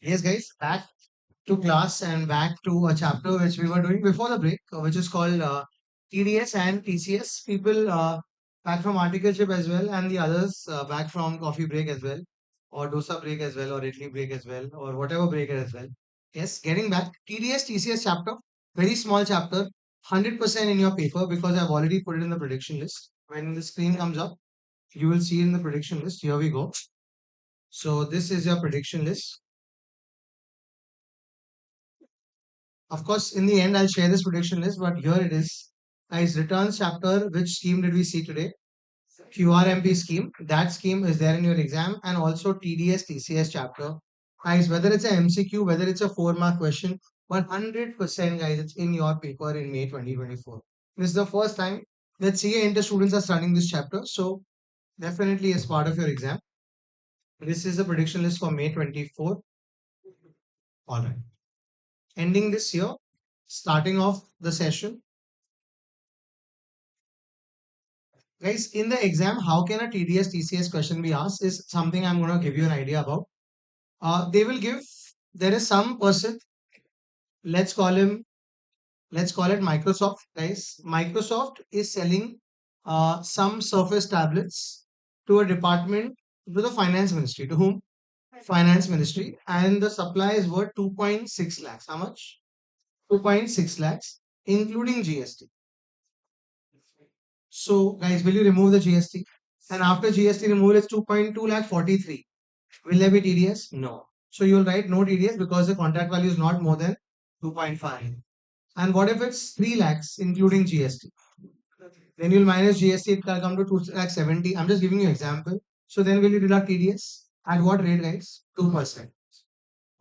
Yes, guys, back to class and back to a chapter which we were doing before the break, which is called TDS and TCS. People back from articleship as well, and the others back from coffee break as well, or dosa break as well, or Italy break as well, or whatever break as well. Yes, getting back, TDS TCS chapter, very small chapter, 100% in your paper because I've already put it in the prediction list. When the screen comes up, you will see in the prediction list. Here we go. So this is your prediction list. Of course, in the end, I'll share this prediction list, but here it is. Guys, returns chapter, which scheme did we see today? QRMP scheme. That scheme is there in your exam, and also TDS TCS chapter. Guys, whether it's a MCQ, whether it's a 4 mark question, 100% guys, it's in your paper in May 2024. This is the first time that CA Inter students are studying this chapter, so definitely as part of your exam. This is the prediction list for May 24. All right. Ending this year, starting off the session. Guys, in the exam, how can a TDS TCS question be asked is something I'm going to give you an idea about. They will give, there is some person, let's call him, let's call it Microsoft, guys. Microsoft is selling some Surface tablets to a department, to the finance ministry. To whom? Finance ministry. And the supply is worth 2.6 lakhs. How much? 2.6 lakhs, including GST. So, guys, will you remove the GST? And after GST removal, it's 2.2 lakh 43. Will there be TDS? No. So you'll write no TDS because the contract value is not more than 2.5. And what if it's 3 lakhs including GST? Then you'll minus GST, it will come to 2 lakh 70. I'm just giving you example. So then will you deduct TDS? At what rate, guys? 2%.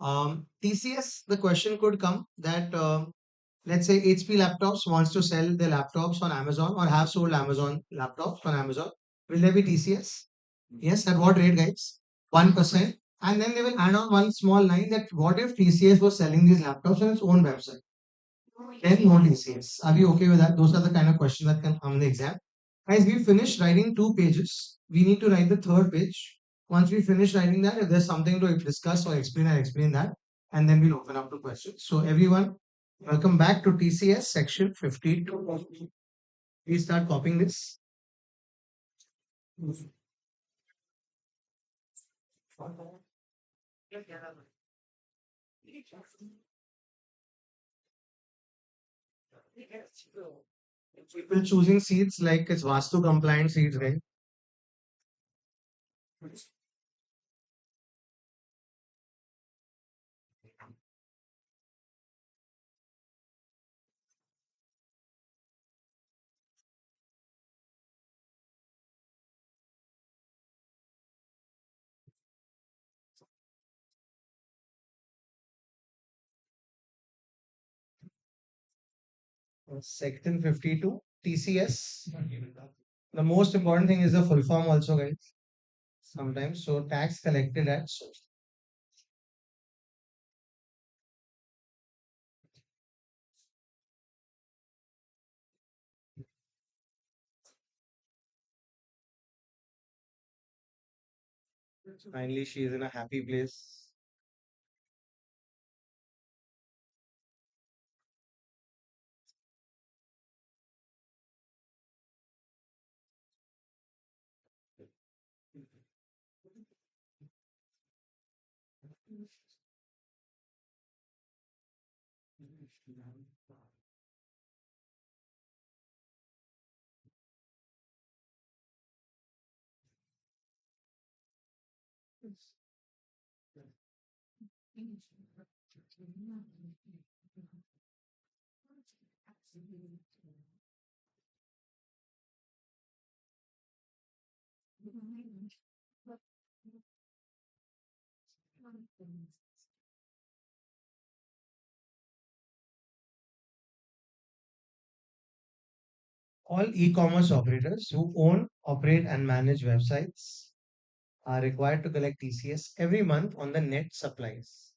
TCS, the question could come that let's say HP Laptops wants to sell their laptops on Amazon or have sold Amazon laptops on Amazon. Will there be TCS? Yes, at what rate, guys? 1%. And then they will add on one small line that what if TCS was selling these laptops on its own website? Then no TCS. Are we okay with that? Those are the kind of questions that can come in the exam. Guys, we finished writing 2 pages. We need to write the third page. Once we finish writing that, if there's something to discuss or explain, I'll explain that. And then we'll open up to questions. So everyone, welcome back to TCS section 52. We start copying this. People choosing seats like it's Vastu compliant seats, right? Section 52, TCS. The most important thing is the full form also, guys. Sometimes. So tax collected at source. Finally, she is in a happy place. All e-commerce operators who own, operate, and manage websites are required to collect TCS every month on the net supplies.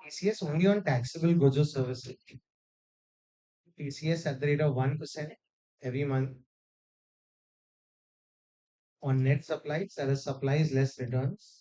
TCS only on taxable goods or services. TCS at the rate of 1% every month on net supplies, that is supplies less returns.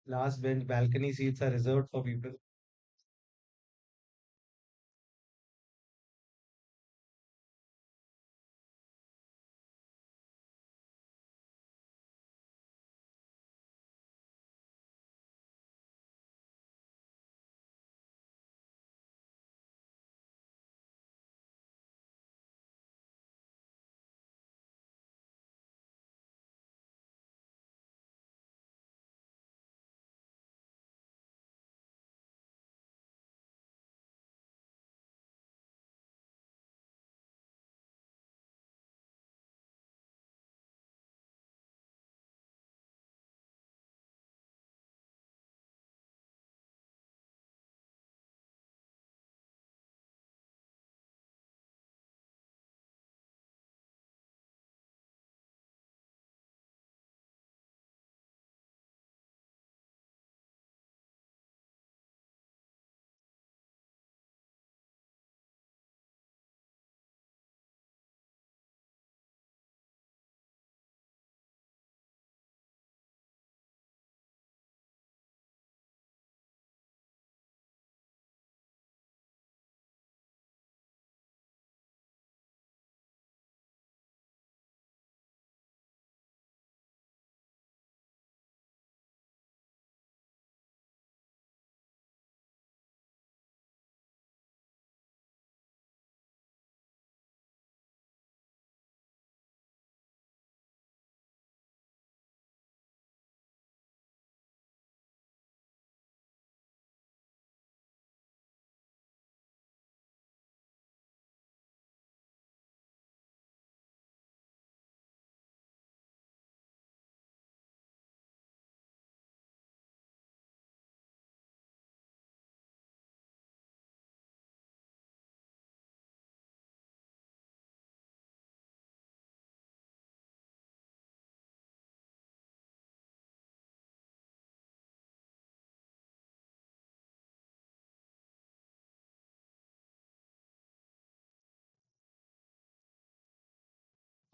Last bench balcony seats are reserved for people.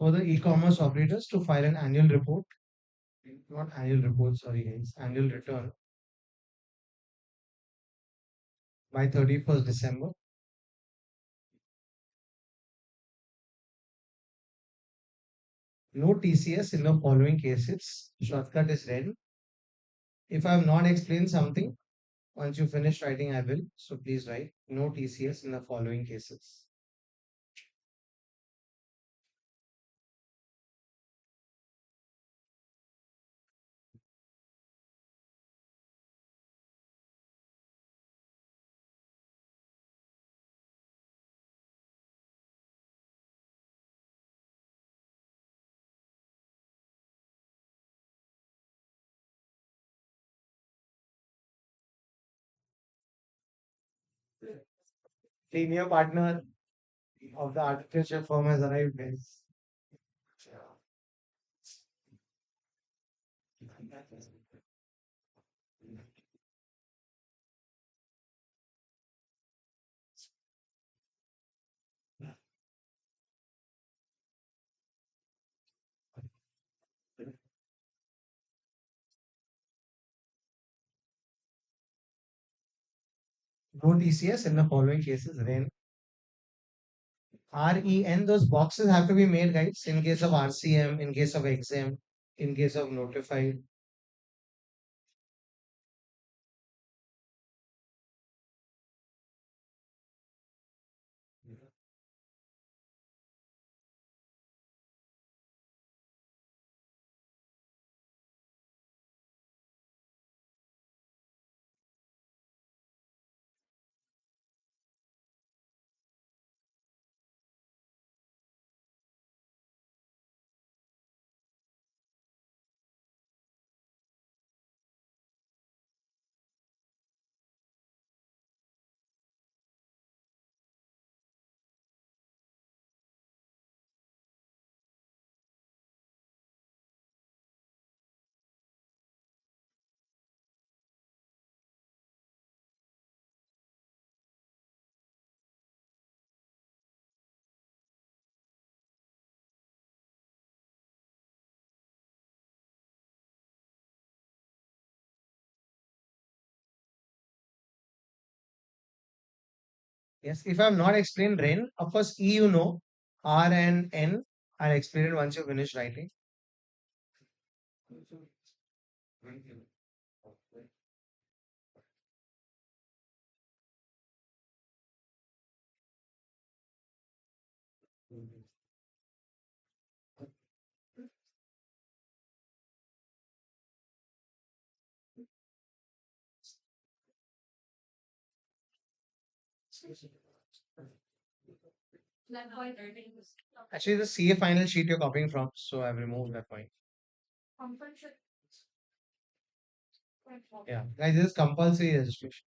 For the e-commerce operators to file an annual report, not annual report, sorry guys, annual return by 31st December. No TCS in the following cases. Shortcut is red. If I have not explained something, once you finish writing, I will. So please write no TCS in the following cases. Senior partner of the architecture firm has arrived, guys. No TCS in the following cases. REN, those boxes have to be made, guys, in case of RCM, in case of exam, in case of notified. Yes, if I have not explained REN, of course E you know, R and N, I'll explain it once you finish writing. Actually, the CA final sheet you're copying from, so I've removed that point. Yeah, guys, this is compulsory registration.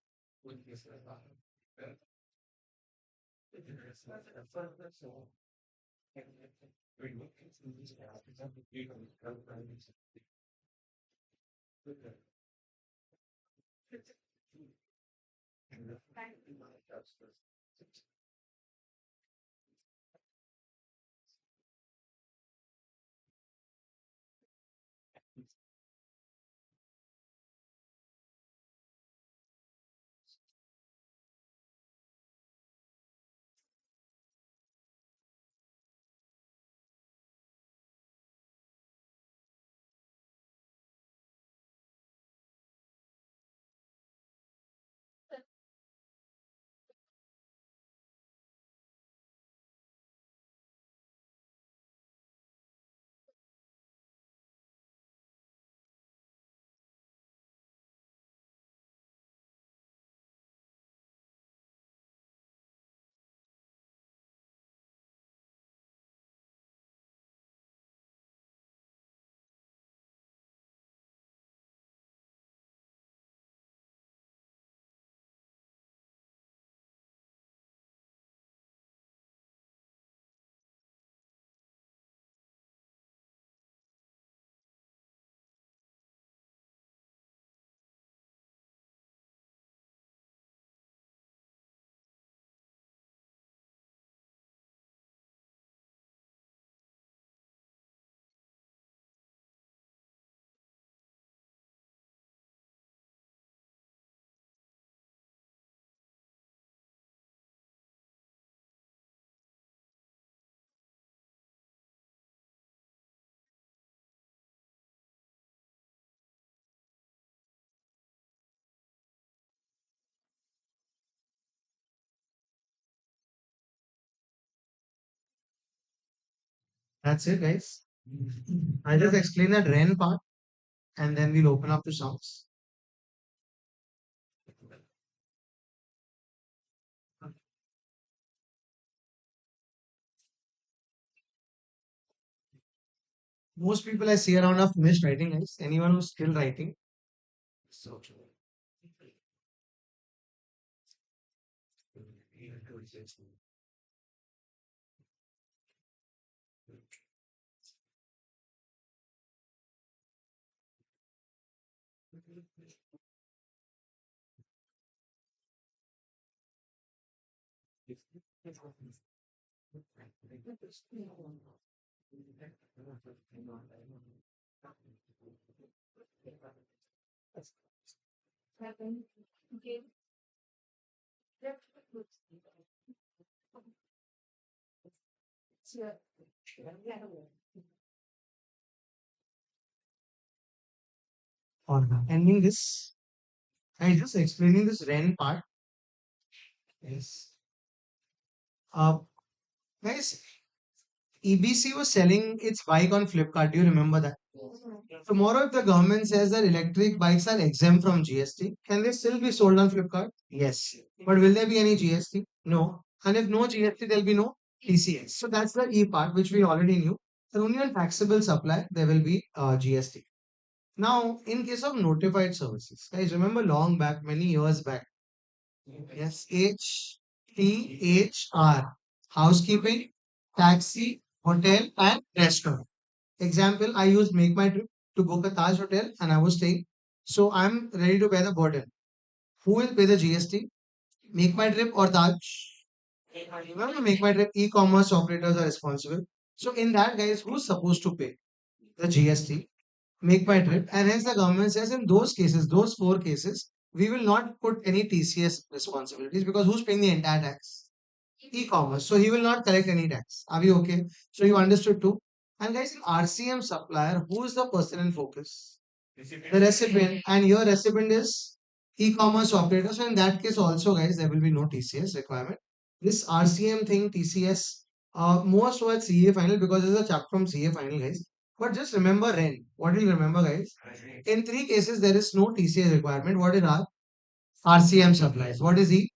That's it, guys. I'll just explain that REN part and then we'll open up to sounds. Most people I see around are finished writing, guys. Anyone who's still writing. So on ending this, I just explaining this REN part. Yes. Uh, guys, EBC was selling its bike on Flipkart. Do you remember that? Tomorrow, if the government says that electric bikes are exempt from GST, can they still be sold on Flipkart? Yes. But will there be any GST? No. And if no GST, there'll be no TCS. So that's the E part, which we already knew. And only on taxable supply, there will be GST. Now, in case of notified services, guys, remember long back, many years back, yes, HTHR, housekeeping, taxi, hotel, and restaurant. Example, I used Make My Trip to book a Taj hotel and I was staying. So I'm ready to pay the burden. Who will pay the GST? Make My Trip or Taj? Remember, Make My Trip e-commerce operators are responsible. So in that, guys, who's supposed to pay the GST? Make My Trip. And hence the government says in those cases, those four cases, we will not put any TCS responsibilities because who's paying the entire tax? E-commerce. So he will not collect any tax. Are we okay? So you understood too. And guys, in RCM supplier, who is the person in focus? The recipient. And your recipient is e-commerce operator. So in that case also, guys, there will be no TCS requirement. This RCM thing, TCS, most towards CA final because there's a chapter from CA final, guys. But just remember REN. What do you remember, guys? In three cases, there is no TCS requirement. What is R? RCM supplies. What is E?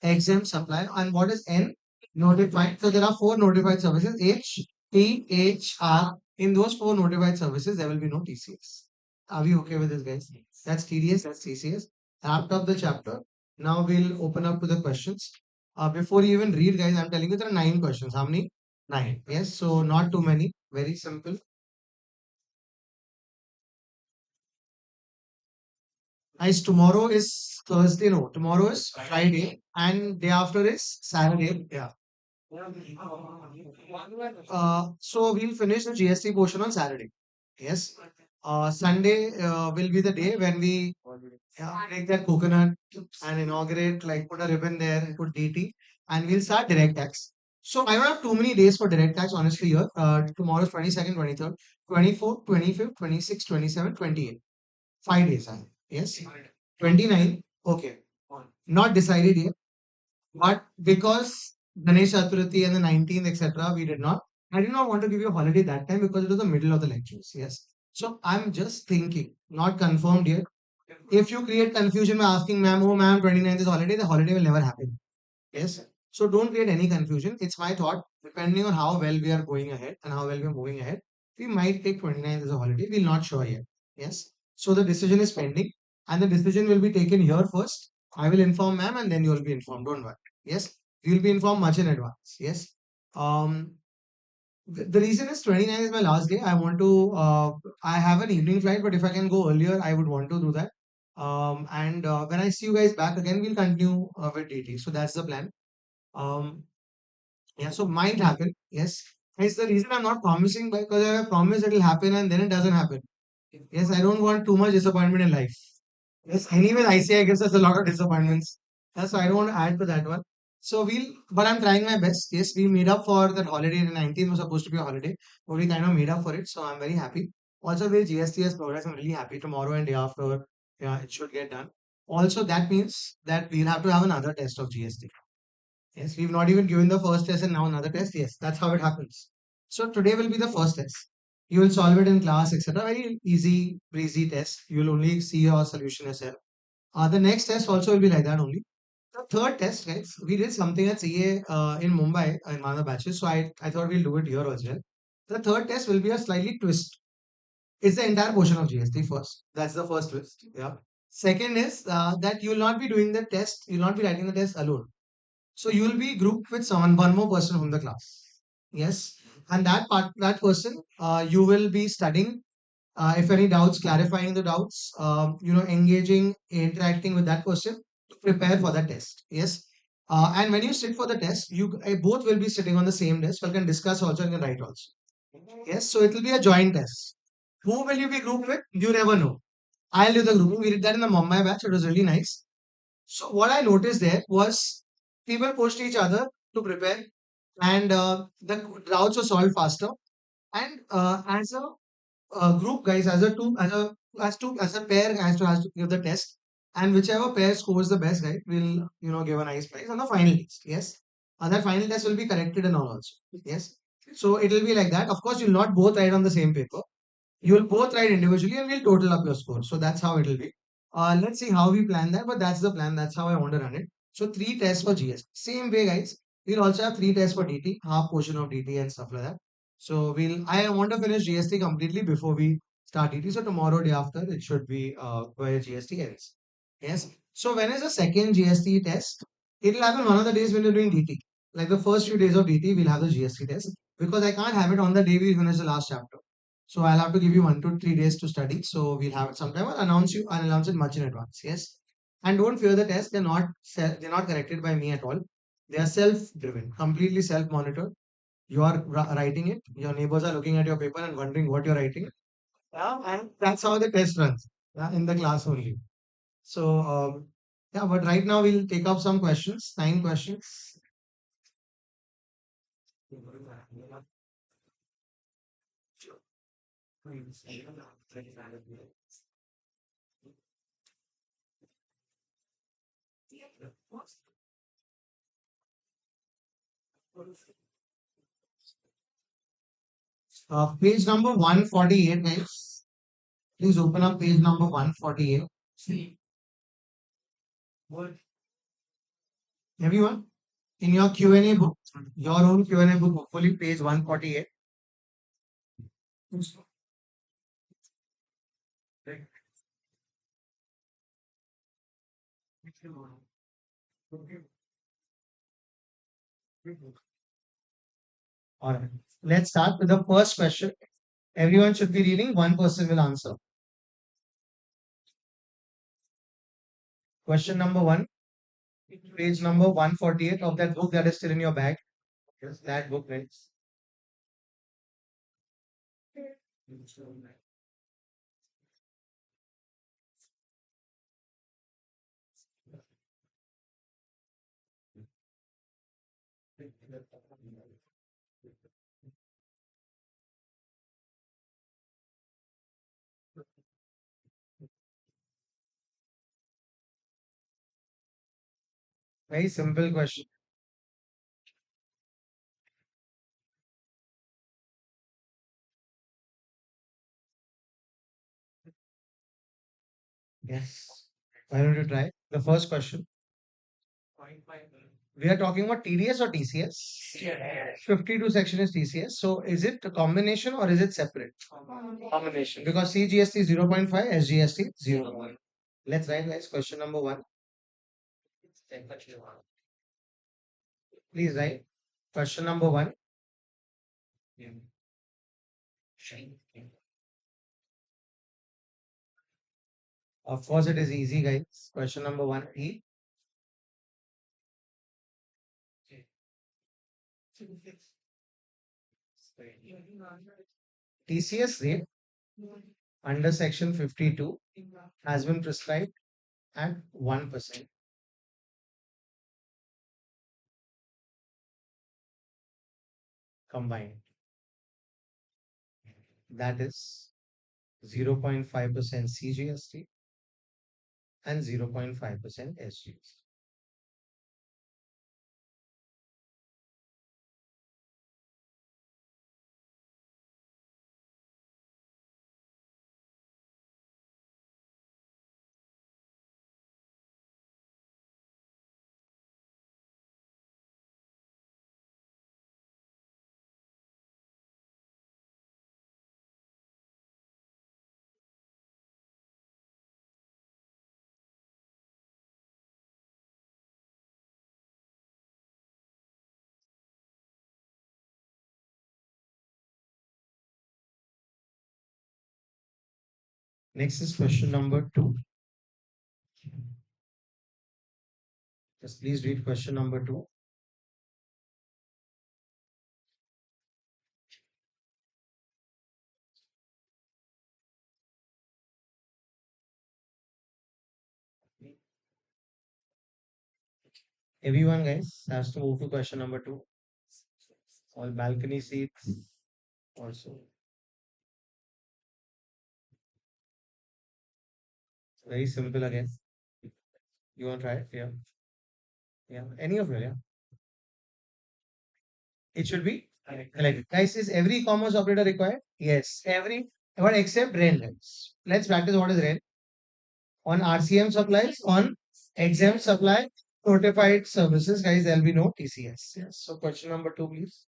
XM supply. And what is N? Notified. So there are four notified services H, T, H, R. In those four notified services, there will be no TCS. Are we okay with this, guys? That's TDS, that's TCS. Wrapped up the chapter. Now we'll open up to the questions. Before you even read, guys, I'm telling you there are nine questions. How many? Nine. Yes, so not too many. Very simple. Guys, tomorrow is Thursday. No, tomorrow is Friday, and day after is Saturday. Yeah. So we'll finish the GST portion on Saturday. Yes. Sunday will be the day when we take that coconut and inaugurate, like put a ribbon there and put DT, and we'll start direct tax. So I don't have too many days for direct tax, honestly, here. Tomorrow is 22nd, 23rd, 24th, 25th, 26th, 27th, 28th. 5 days. Yes. 29. Okay. Not decided yet. But because Ganesh Chaturthi and the 19th, etc., we did not. I did not want to give you a holiday that time because it was the middle of the lectures. Yes. So I'm just thinking, not confirmed yet. If you create confusion by asking ma'am, oh ma'am, 29th is holiday, the holiday will never happen. Yes. So don't create any confusion. It's my thought, depending on how well we are going ahead and how well we are moving ahead, we might take 29th as a holiday. We're not sure yet. Yes. So the decision is pending and the decision will be taken here first. I will inform ma'am and then you will be informed. Don't worry. Yes. You will be informed much in advance. Yes. Um, the reason is 29 is my last day. I have an evening flight, but if I can go earlier, I would want to do that. And when I see you guys back again, we'll continue with DT. So that's the plan. Um, yeah, so might happen. Yes. It's the reason I'm not promising because I have promised it will happen and then it doesn't happen. Yes, I don't want too much disappointment in life. Yes, anyway, ICI gives us a lot of disappointments. So I don't want to add to that one. But I'm trying my best. Yes, we made up for that holiday. The 19th was supposed to be a holiday, but we kind of made up for it. So I'm very happy. Also, with GST has progress, I'm really happy. Tomorrow and day after, yeah, it should get done. Also, that means that we'll have to have another test of GST. Yes, we've not even given the first test and now another test. Yes, that's how it happens. So today will be the first test. You will solve it in class, etc. Very easy, breezy test. You will only see your solution yourself. The next test also will be like that only. The third test, guys, we did something at CA in Mumbai in one of the batches. So I thought we'll do it here as well. The third test will be a slightly twist. It's the entire portion of GST first. That's the first twist. Yeah. Second is that you will not be doing the test. You will not be writing the test alone. So you will be grouped with someone, one more person from the class. Yes. And that person, you will be studying. If any doubts, clarifying the doubts, engaging, interacting with that person to prepare for the test. Yes. And when you sit for the test, you both will be sitting on the same desk. You can discuss also and can write also. Yes. So it will be a joint test. Who will you be grouped with? You never know. I'll do the grouping. We did that in the Mumbai batch. It was really nice. So what I noticed there was people pushed each other to prepare, and the routes were solved faster. And as a group, guys, as a pair has to give the test, and whichever pair scores the best, right, will give a nice prize on the final test. Yes, that final test will be corrected and all also. Yes, so it will be like that. Of course, you'll not both write on the same paper. You will both write individually and we'll total up your score. So that's how it will be. Let's see how we plan that, but that's the plan. That's how I want to run it. So three tests for GS. Same way, guys. We'll also have three tests for DT, half portion of DT and stuff like that. So I want to finish GST completely before we start DT. So tomorrow, day after, it should be where GST ends. Yes. So when is the second GST test? It will happen one of the days when you're doing DT. Like the first few days of DT, we'll have the GST test because I can't have it on the day we finish the last chapter. So I'll have to give you 1 to 3 days to study. So we'll have it sometime. I'll announce it much in advance. Yes. And don't fear the test. They're not corrected by me at all. They are self-driven, completely self-monitored. You are writing it. Your neighbors are looking at your paper and wondering what you're writing. Yeah, and that's how the test runs. Yeah, in the class only. So yeah, but right now we'll take up some questions. 9 questions. Page number 148, guys. Please open up page number 148. Everyone, in your Q&A book, your own Q&A book, hopefully page 148. All right. Let's start with the first question. Everyone should be reading. One person will answer. Question number one, page number 148 of that book that is still in your bag. Yes, that book, guys. Very simple question. Yes. Why don't you try? The first question. We are talking about TDS or TCS? 52 section is TCS. So is it a combination or is it separate? Combination. Because CGST is 0.5, SGST 0. Let's write, guys. Question number one. Please write. Question number one. Of course, it is easy, guys. Question number one. TCS rate under section 52 has been prescribed at 1% combined. That is 0.5% CGST and 0.5% SGST. Next is question number two. Just please read question number two. Everyone, guys, has to move to question number two. All balcony seats also. Very simple again. You want to try it? Yeah. Yeah. Any of you, yeah. It should be collected. Guys, is every commerce operator required? Yes. Every, but except rent. Guys. Let's practice what is rent. On RCM supplies, on exempt supply, notified services, guys, there'll be no TCS. Yes. So question number two, please.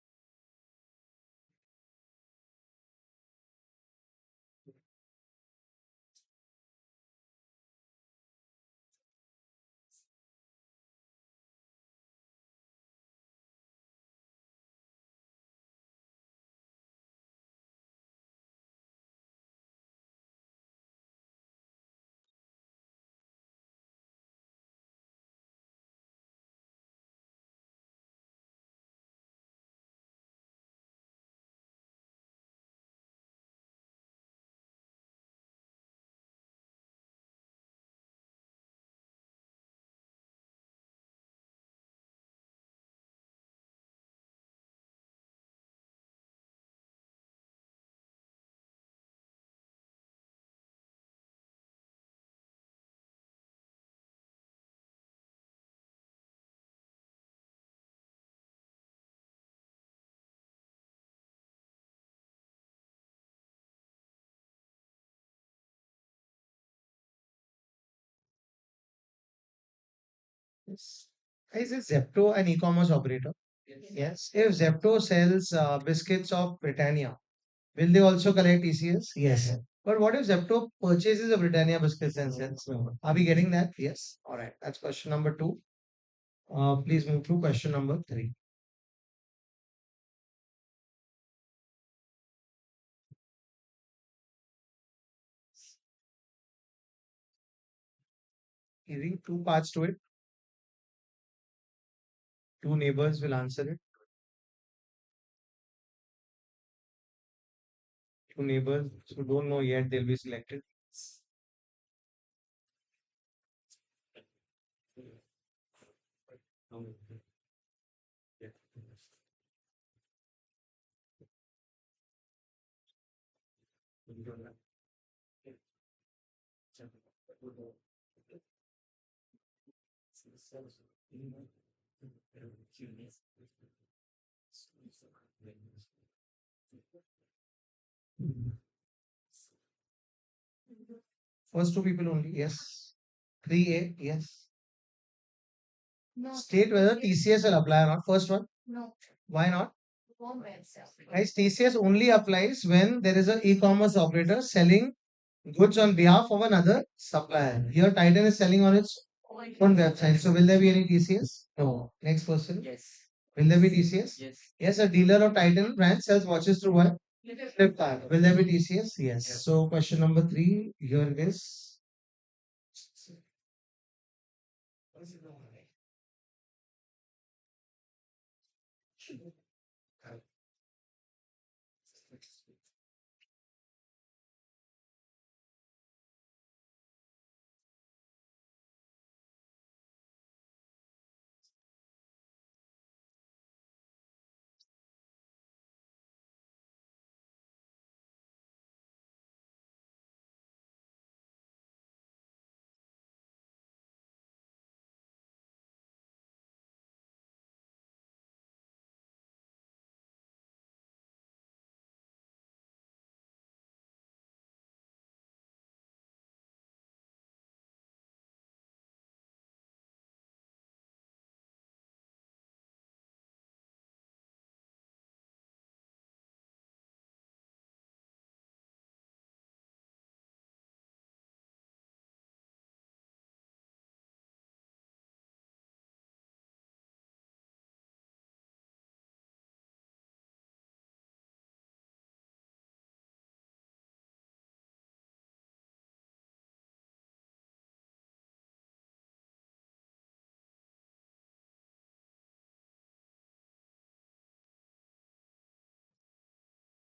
Yes. Is it Zepto an e-commerce operator? Yes. If Zepto sells biscuits of Britannia, will they also collect TCS? Yes. But what if Zepto purchases a Britannia biscuits and sells? Are we getting that? Yes. All right. That's question number two. Please move to question number three. Giving two parts to it. Two neighbors will answer it. Two neighbors who don't know yet, they'll be selected. First two people only. Yes. 3A. Yes. State whether TCS will apply or not. First one. Why not? Guys, TCS only applies when there is an e-commerce operator selling goods on behalf of another supplier. Here, Titan is selling on its own website. So, will there be any TCS? No. Next person. Will there be TCS? Yes, a dealer of Titan brand sells watches through what? Flipkart. Will there be TCS? Yes. So, question number three, here it is.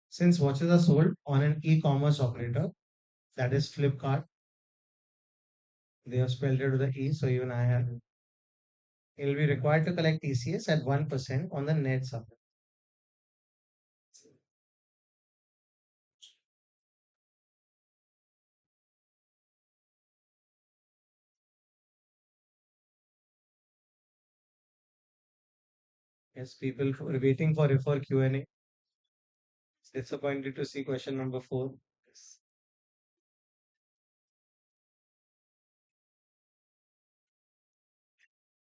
Since watches are sold on an e-commerce operator, that is Flipkart, they have spelled it with the E, so even I have. It will be required to collect TCS at 1% on the net supply. Yes, people waiting for refer Q&A. Disappointed to see question number four.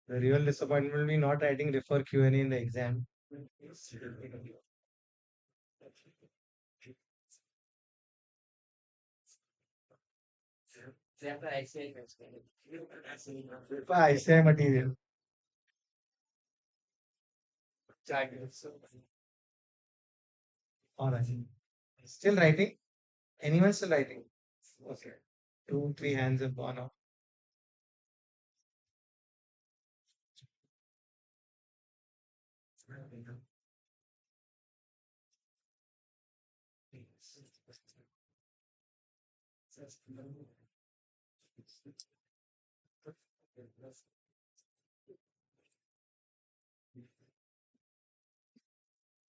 The real disappointment will be not writing refer Q&A in the exam. ICI material. All right. Still writing? Anyone still writing? Okay. Two, three hands have gone up.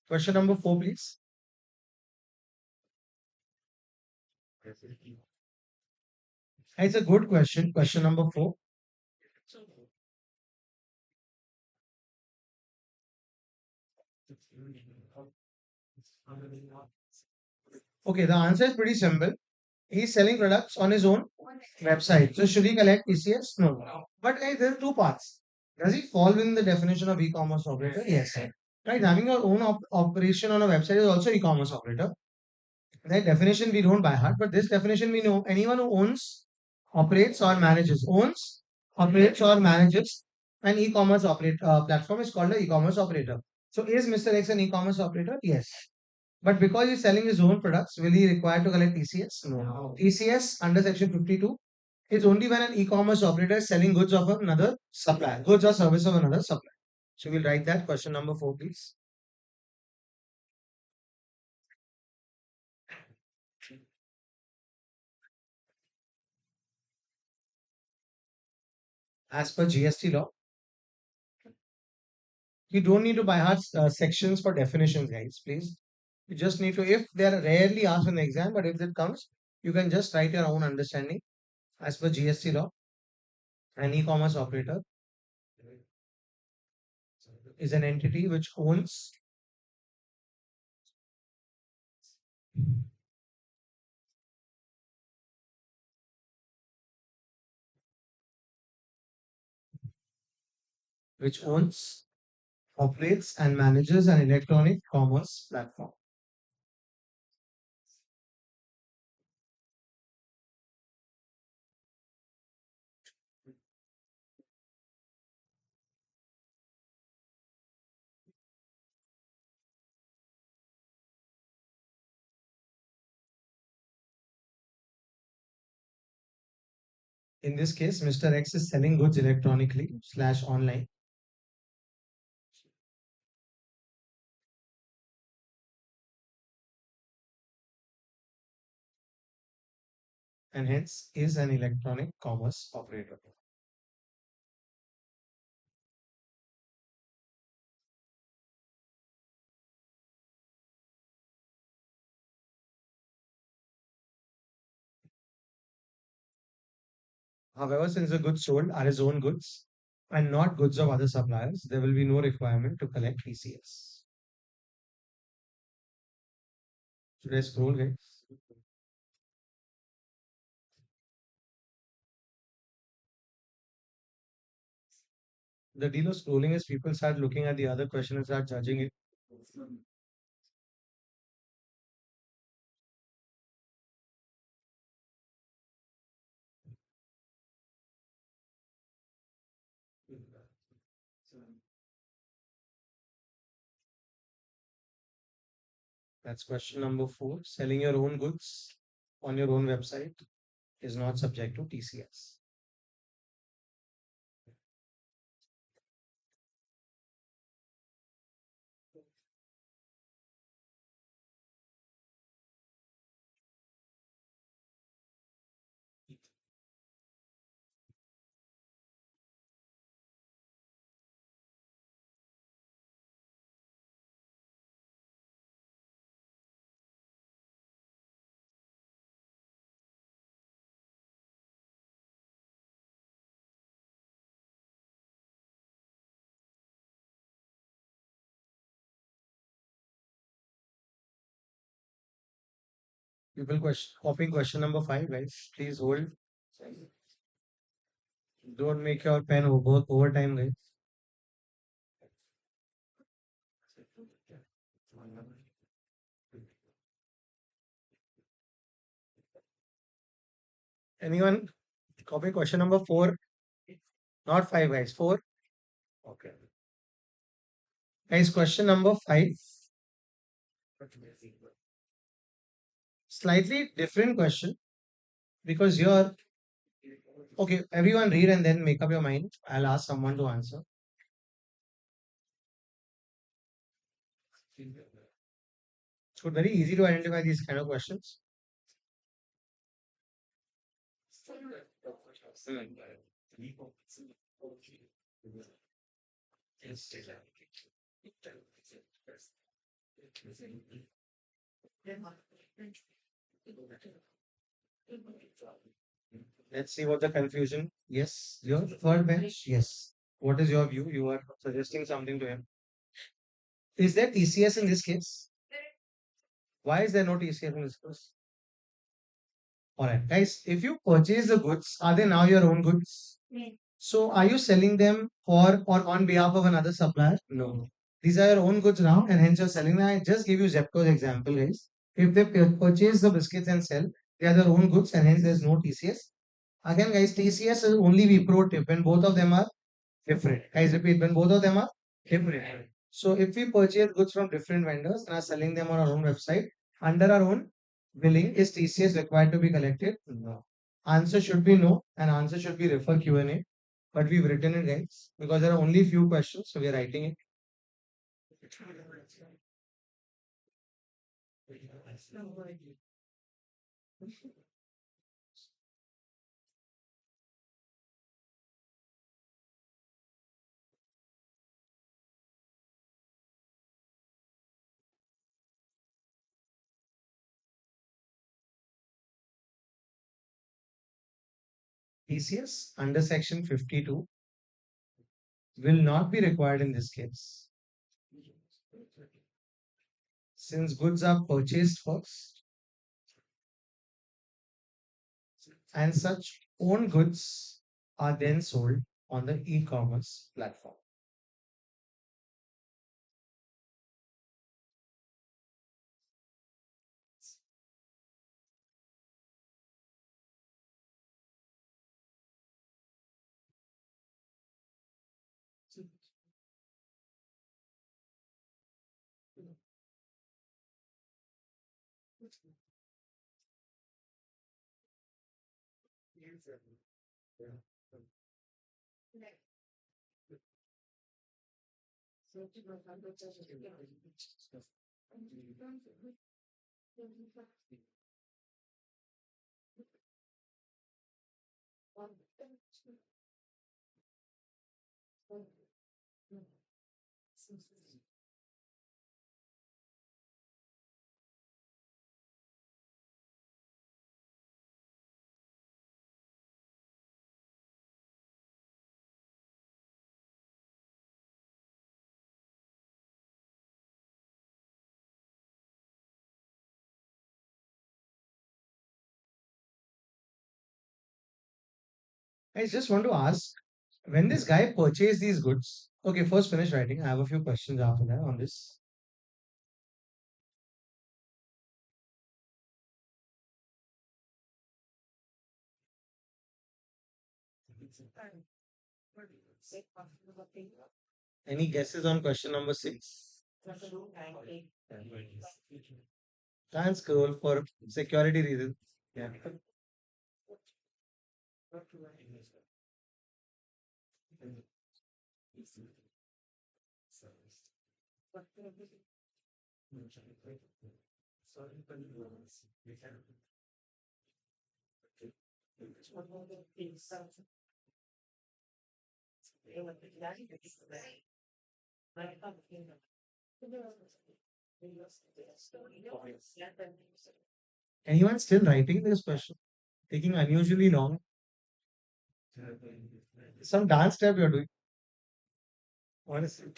Question number four, please. It's a good question. Question number four. Okay, the answer is pretty simple. He's selling products on his own website. So should he collect TCS? No. But hey, there are two parts. Does it fall within the definition of e-commerce operator? Yes. Right. Having your own operation on a website is also e-commerce operator. That definition we don't by heart, but this definition we know. Anyone who owns, operates, or manages, owns, operates, or manages an e-commerce platform is called an e-commerce operator. So is Mr. X an e-commerce operator? Yes. But because he's selling his own products, will he require to collect TCS? No. TCS under section 52 is only when an e-commerce operator is selling goods of another supplier, goods or service of another supplier. So we'll write that question number 4, please. As per GST law, you don't need to by heart sections for definitions, guys. Please, you just need to. If they are rarely asked in the exam, but if it comes, you can just write your own understanding. As per GST law, an e-commerce operator is an entity which owns, operates, and manages an electronic commerce platform. In this case, Mr. X is selling goods electronically slash online, and hence is an electronic commerce operator. However, since the goods sold are his own goods and not goods of other suppliers, there will be no requirement to collect TCS. Should I scroll, guys? The deal of scrolling is people start looking at the other question and start judging it. That's question number 4. Selling your own goods on your own website is not subject to TCS. People copying question number 5, guys. Please hold. Don't make your pen overtime, guys. Anyone copy question number 4? Not 5, guys. 4. Okay. Guys, question number 5. Slightly different question because you're okay. Everyone read and then make up your mind. I'll ask someone to answer. It's very easy to identify these kind of questions. Let's see what the confusion. Yes, your third bench. Yes. What is your view? You are suggesting something to him. Is there TCS in this case? Why is there no TCS in this case? All right, guys. If you purchase the goods, are they now your own goods? So are you selling them for or on behalf of another supplier? No. These are your own goods now, and hence you're selling them. I just give you Zepto's example, guys. If they purchase the biscuits and sell, they are their own goods, and hence there's no TCS. Again, guys, TCS is only Wipro tip when both of them are different. Guys, repeat, when both of them are different. So if we purchase goods from different vendors and are selling them on our own website under our own billing, is TCS required to be collected? No. Answer should be no, and answer should be refer Q&A. But we've written it, guys, because there are only few questions, so we are writing it. TCS under section 52 will not be required in this case since goods are purchased first and such own goods are then sold on the e-commerce platform. I just want to ask, when this guy purchased these goods, okay, first finish writing. I have a few questions after that on this. Any guesses on question number 6? Can't scroll for security reasons. Yeah. Anyone still writing this question? Taking unusually long. Some dance step you're doing. Honestly.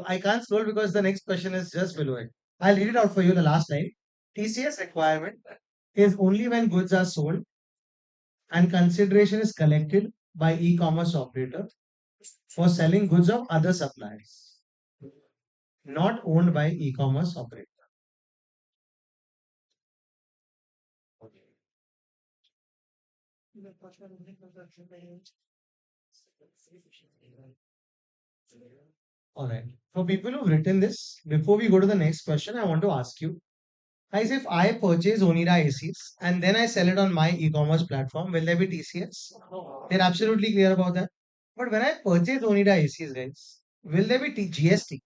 I can't scroll because the next question is just below it. I'll read it out for you the last line. TCS requirement is only when goods are sold and consideration is collected by e-commerce operator for selling goods of other suppliers, not owned by e-commerce operator. All right. For people who've written this, before we go to the next question, I want to ask you, guys, if I purchase Onida ACs and then I sell it on my e-commerce platform, will there be TCS? They're absolutely clear about that. But when I purchase Onida ACs, guys, will there be GST?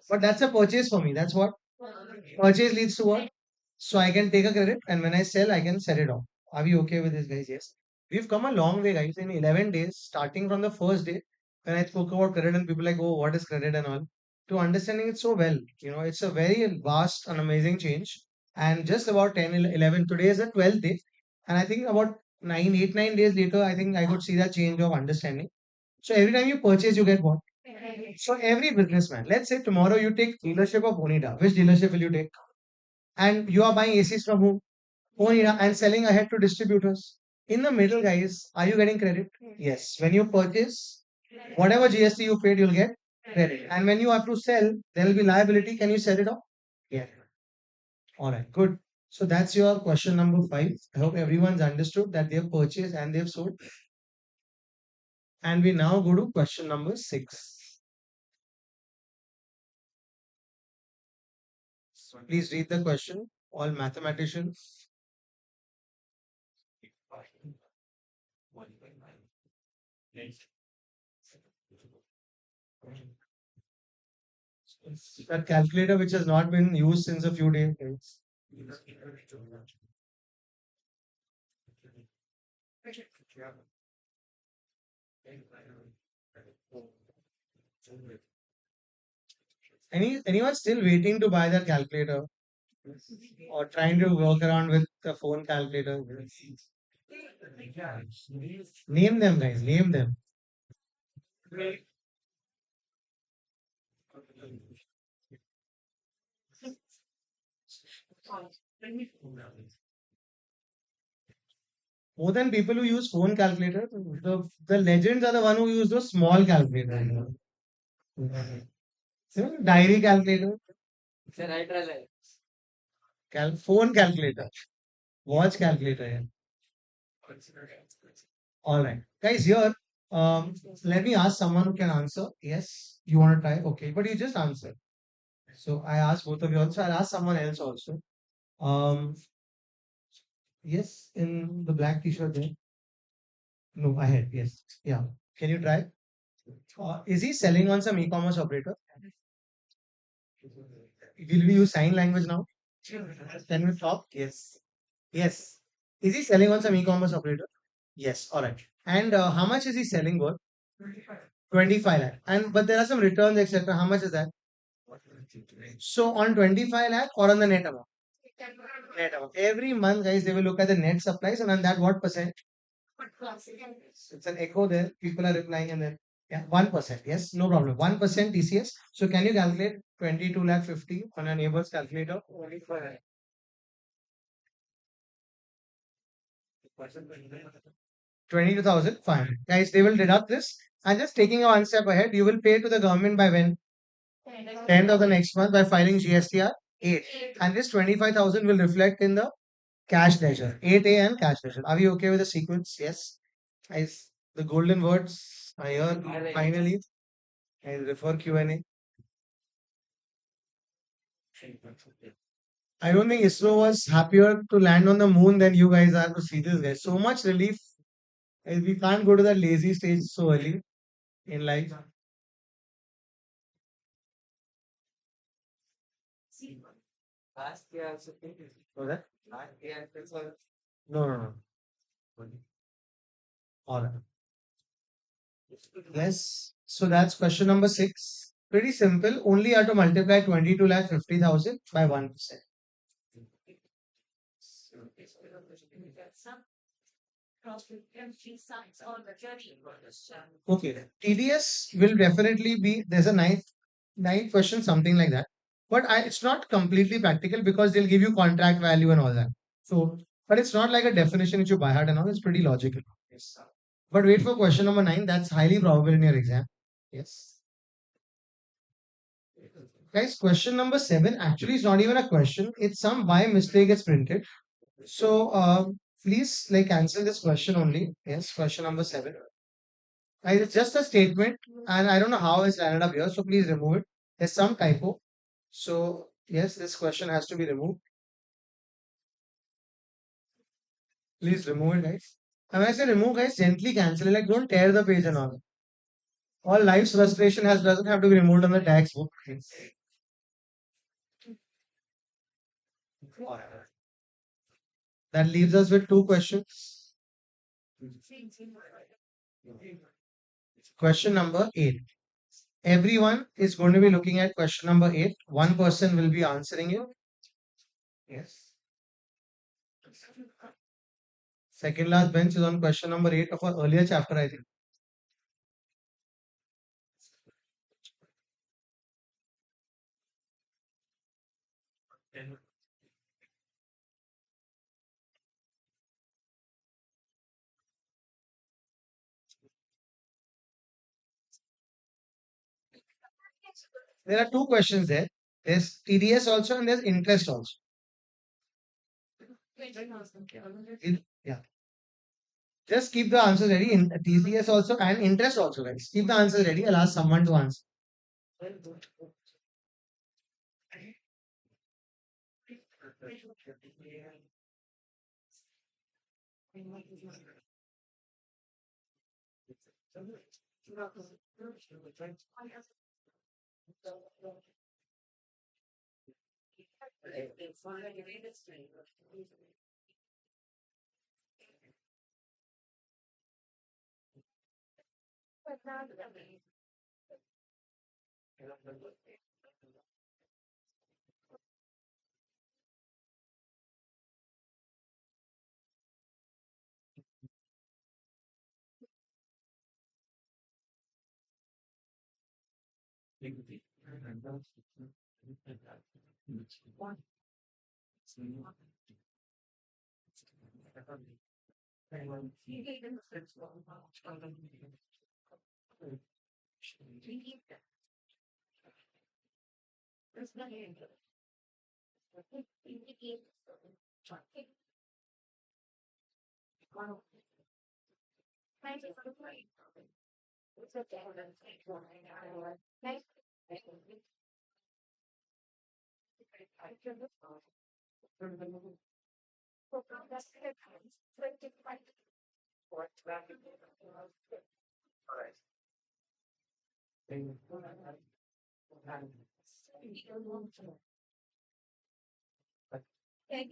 But that's a purchase for me. That's what purchase leads to what? So I can take a credit and when I sell, I can sell it off. Are we okay with this, guys? Yes. We've come a long way, guys, in 11 days, starting from the first day when I spoke about credit and people like, oh, what is credit and all, to understanding it so well. It's a very vast and amazing change. And just about 10, 11, today is the 12th day. And I think about 9 days later, I think I could see that change of understanding. So every time you purchase, you get what? So every businessman, let's say tomorrow you take dealership of Onida. Which dealership will you take? And you are buying ACs from whom? Onida and selling ahead to distributors. In the middle, guys, are you getting credit? Yes. When you purchase, whatever GST you paid, you'll get credit. And when you have to sell, there will be liability. Can you sell it off? Yeah. All right. Good. So that's your question number five. I hope everyone's understood that they've purchased and they've sold. And we now go to question number six. So please read the question. All mathematicians. That calculator which has not been used since a few days. Anyone still waiting to buy that calculator or trying to work around with the phone calculator? Name them, guys. Name them. More than people who use phone calculator, the legends are the one who use those small calculators. Diary calculator, phone calculator, watch calculator. Yeah. All right, guys. Here, let me ask someone who can answer. Yes, you want to try? Okay, but you just answer. So I asked both of you also. I'll ask someone else also. Um, yes, in the black t-shirt there. No, ahead. Yes, yeah. Can you try? Is he selling on some e-commerce operator? Will we use sign language now? Can we talk? Yes. Yes. Is he selling on some e-commerce operator? Yes. All right. And how much is he selling for? 25 lakh. And but there are some returns, etc. How much is that? So on 25 lakh or on the net amount? Net amount. Every month, guys, they will look at the net supplies and on that what percent? It's an echo there. People are replying and then yeah, 1%. Yes, no problem. 1% TCS. So can you calculate 22 lakh 50 on a neighbor's calculator? 22,500. Guys, they will deduct this. And just taking one step ahead, you will pay to the government by when? 10th of the next month by filing GSTR 8. And this 25,000 will reflect in the cash ledger. 8A and cash ledger. Are we okay with the sequence? Yes. Guys, the golden words are here. Finally, I refer Q&A. I don't think ISRO was happier to land on the moon than you guys are to see this, guys. So much relief. We can't go to that lazy stage so early in life. Was that? No, no, no. All right. Yes. So that's question number six. Pretty simple. Only have to multiply 22 lakh 50,000 by 1%. Okay. TDS will definitely be, there's a ninth question, something like that. But it's not completely practical because they'll give you contract value and all that. So, but it's not like a definition which you by heart and all. It's pretty logical. Yes. But wait for question number nine. That's highly probable in your exam. Yes. Guys, question number seven actually is not even a question. It's some by mistake it's printed. So, please like answer this question only. Yes, question number seven. It's just a statement, and I don't know how it's landed up here. So please remove it. There's some typo. So yes, this question has to be removed. Please remove it, guys. And when I say remove, guys, gently cancel it. Like don't tear the page and all. All life's frustration has doesn't have to be removed on the tax book. That leaves us with two questions. Question number eight. Everyone is going to be looking at question number eight. One person will be answering you. Yes. Second last bench is on question number eight of our earlier chapter, I think. There are two questions there. There's TDS also and there's interest also. Yeah. Just keep the answers ready in TCS also and interest also, guys. Keep the answers ready. I'll ask someone to answer.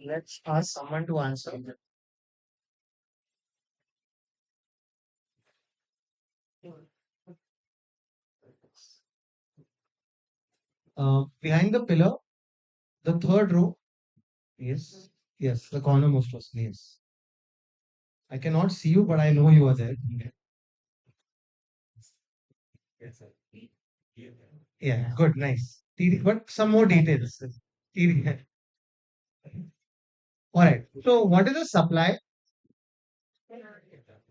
Let's ask someone to answer. Behind the pillar, the third row. Yes. Yes, the corner most closely. Yes. I cannot see you, but I know you are there. Yeah, good, nice. But some more details. TD. All right. So, what is the supply?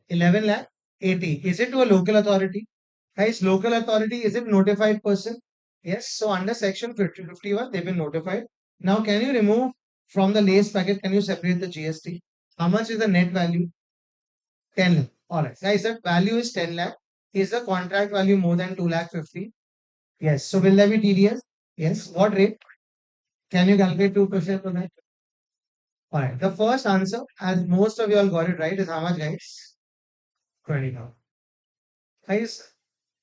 11 lakh 80. Is it to a local authority? Guys, local authority is it notified person? Yes. So, under section 51, they've been notified. Now, can you remove from the lace packet? Can you separate the GST? How much is the net value? 10 lakh. All right. Guys, that value is 10 lakh. Is the contract value more than 2 lakh 50? Yes. So, will there be TDS? Yes. What rate? Can you calculate 2% for that? All right. The first answer, as most of you all got it right, is how much, guys? 20,000. Guys,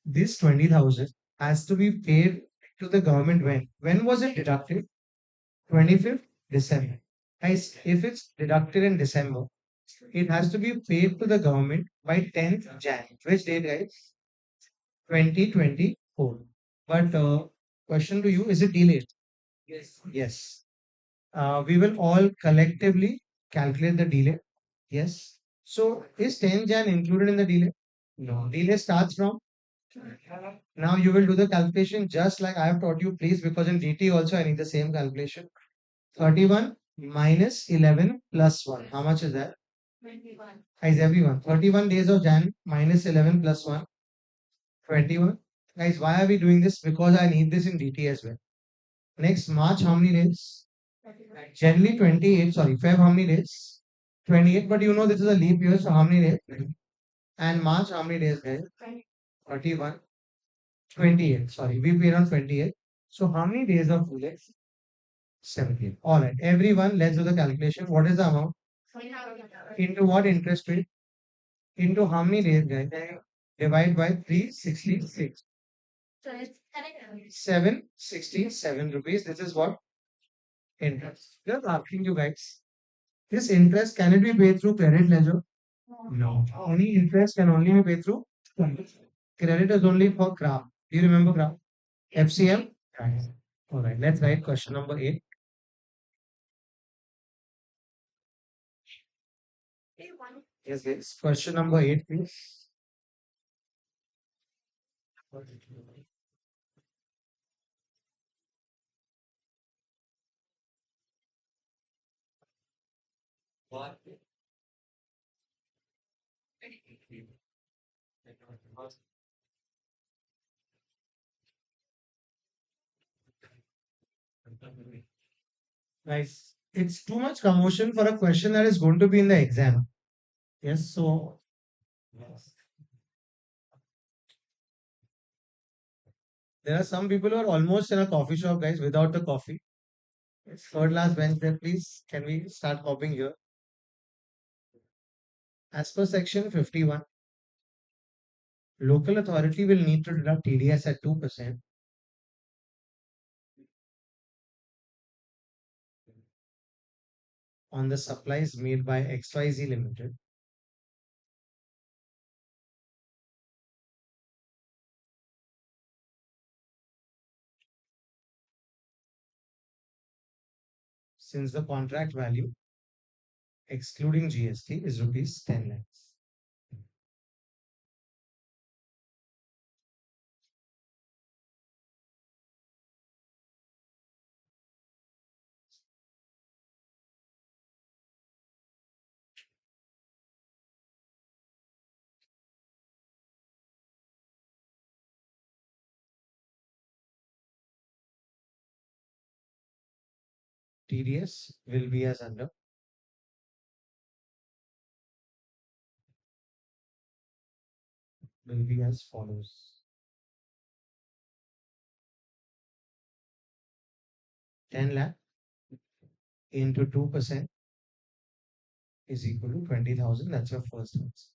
this 20,000 has to be paid to the government when? When was it deducted? 25th December. Guys, if it's deducted in December, it has to be paid to the government by 10th Jan. Which date, guys? 2024. But question to you, is it delayed? Yes. Yes. We will all collectively calculate the delay. Yes. So is 10 Jan included in the delay? No. Delay starts from now you will do the calculation just like I have taught you, please, because in DT also I need the same calculation. 31 minus 11 plus 1. How much is that? 21. Guys, everyone. 31 days of Jan minus 11 plus 1. 21. Guys, why are we doing this? Because I need this in DT as well. Next, March, how many days? January 28, sorry, Feb, how many days? 28, but you know this is a leap year, so how many days? And March, how many days, guys? 31. 28. Sorry, we paid on 28. So how many days of projects? 17. All right. Everyone, let's do the calculation. What is the amount? Into what interest rate? Into how many days, guys? Divide by 366. 767 rupees. This is what? Interest. Just asking you guys. This interest, can it be paid through credit ledger? No. Any interest can only be paid through credit is only for CRAF. Do you remember CRAF? FCM? Right. All right. Let's write question number 8. Yes, yes. Question number 8, please. Guys, it's too much commotion for a question that is going to be in the exam. Yes, so there are some people who are almost in a coffee shop, guys, without the coffee. Yes, third last bench there, please. Can we start copying here? As per section 51, local authority will need to deduct TDS at 2% on the supplies made by XYZ Limited since the contract value, excluding GST, is rupees 10 lakhs. TDS will be as follows. 10 lakh into 2% is equal to 20,000. That's your first answer.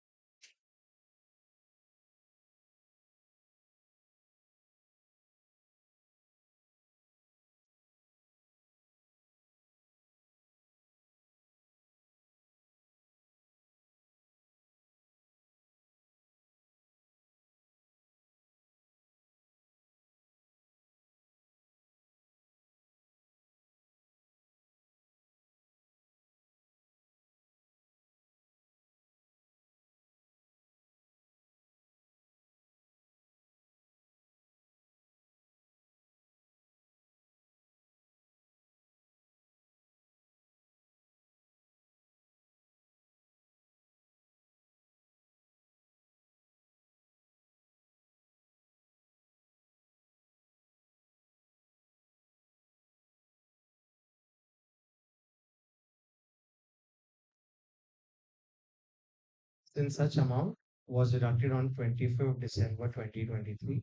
Since such amount was deducted on 25th December 2023,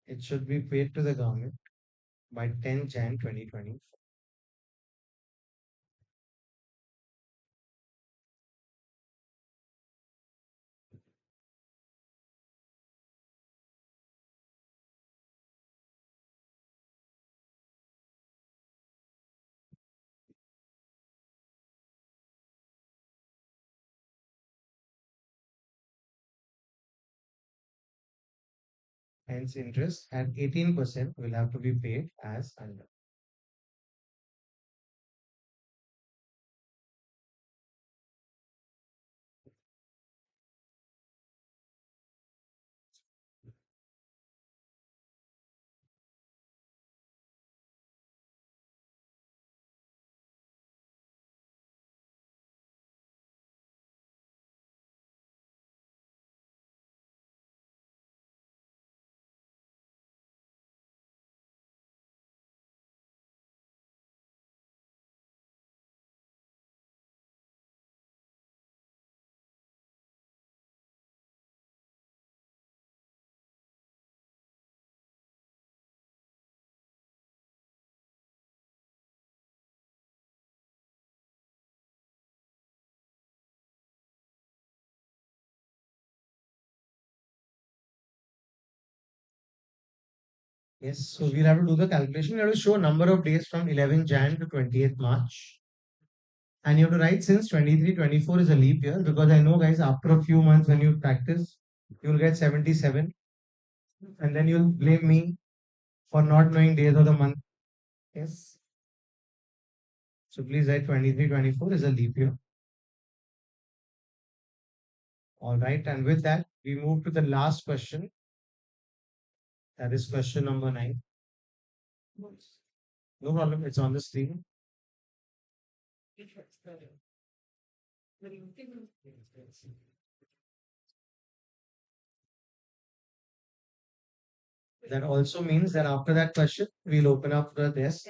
it should be paid to the government by 10 Jan 2024. Hence, interest at 18% will have to be paid as under. Yes, so we'll have to do the calculation. You have to show number of days from 11 Jan to 20th March. And you have to write since 23, 24 is a leap year because I know, guys, after a few months when you practice, you'll get 77 and then you'll blame me for not knowing days of the month. Yes. So please write 23, 24 is a leap year. All right. And with that, we move to the last question. That is question number 9. No problem. It's on the screen. That also means that after that question, we'll open up the test.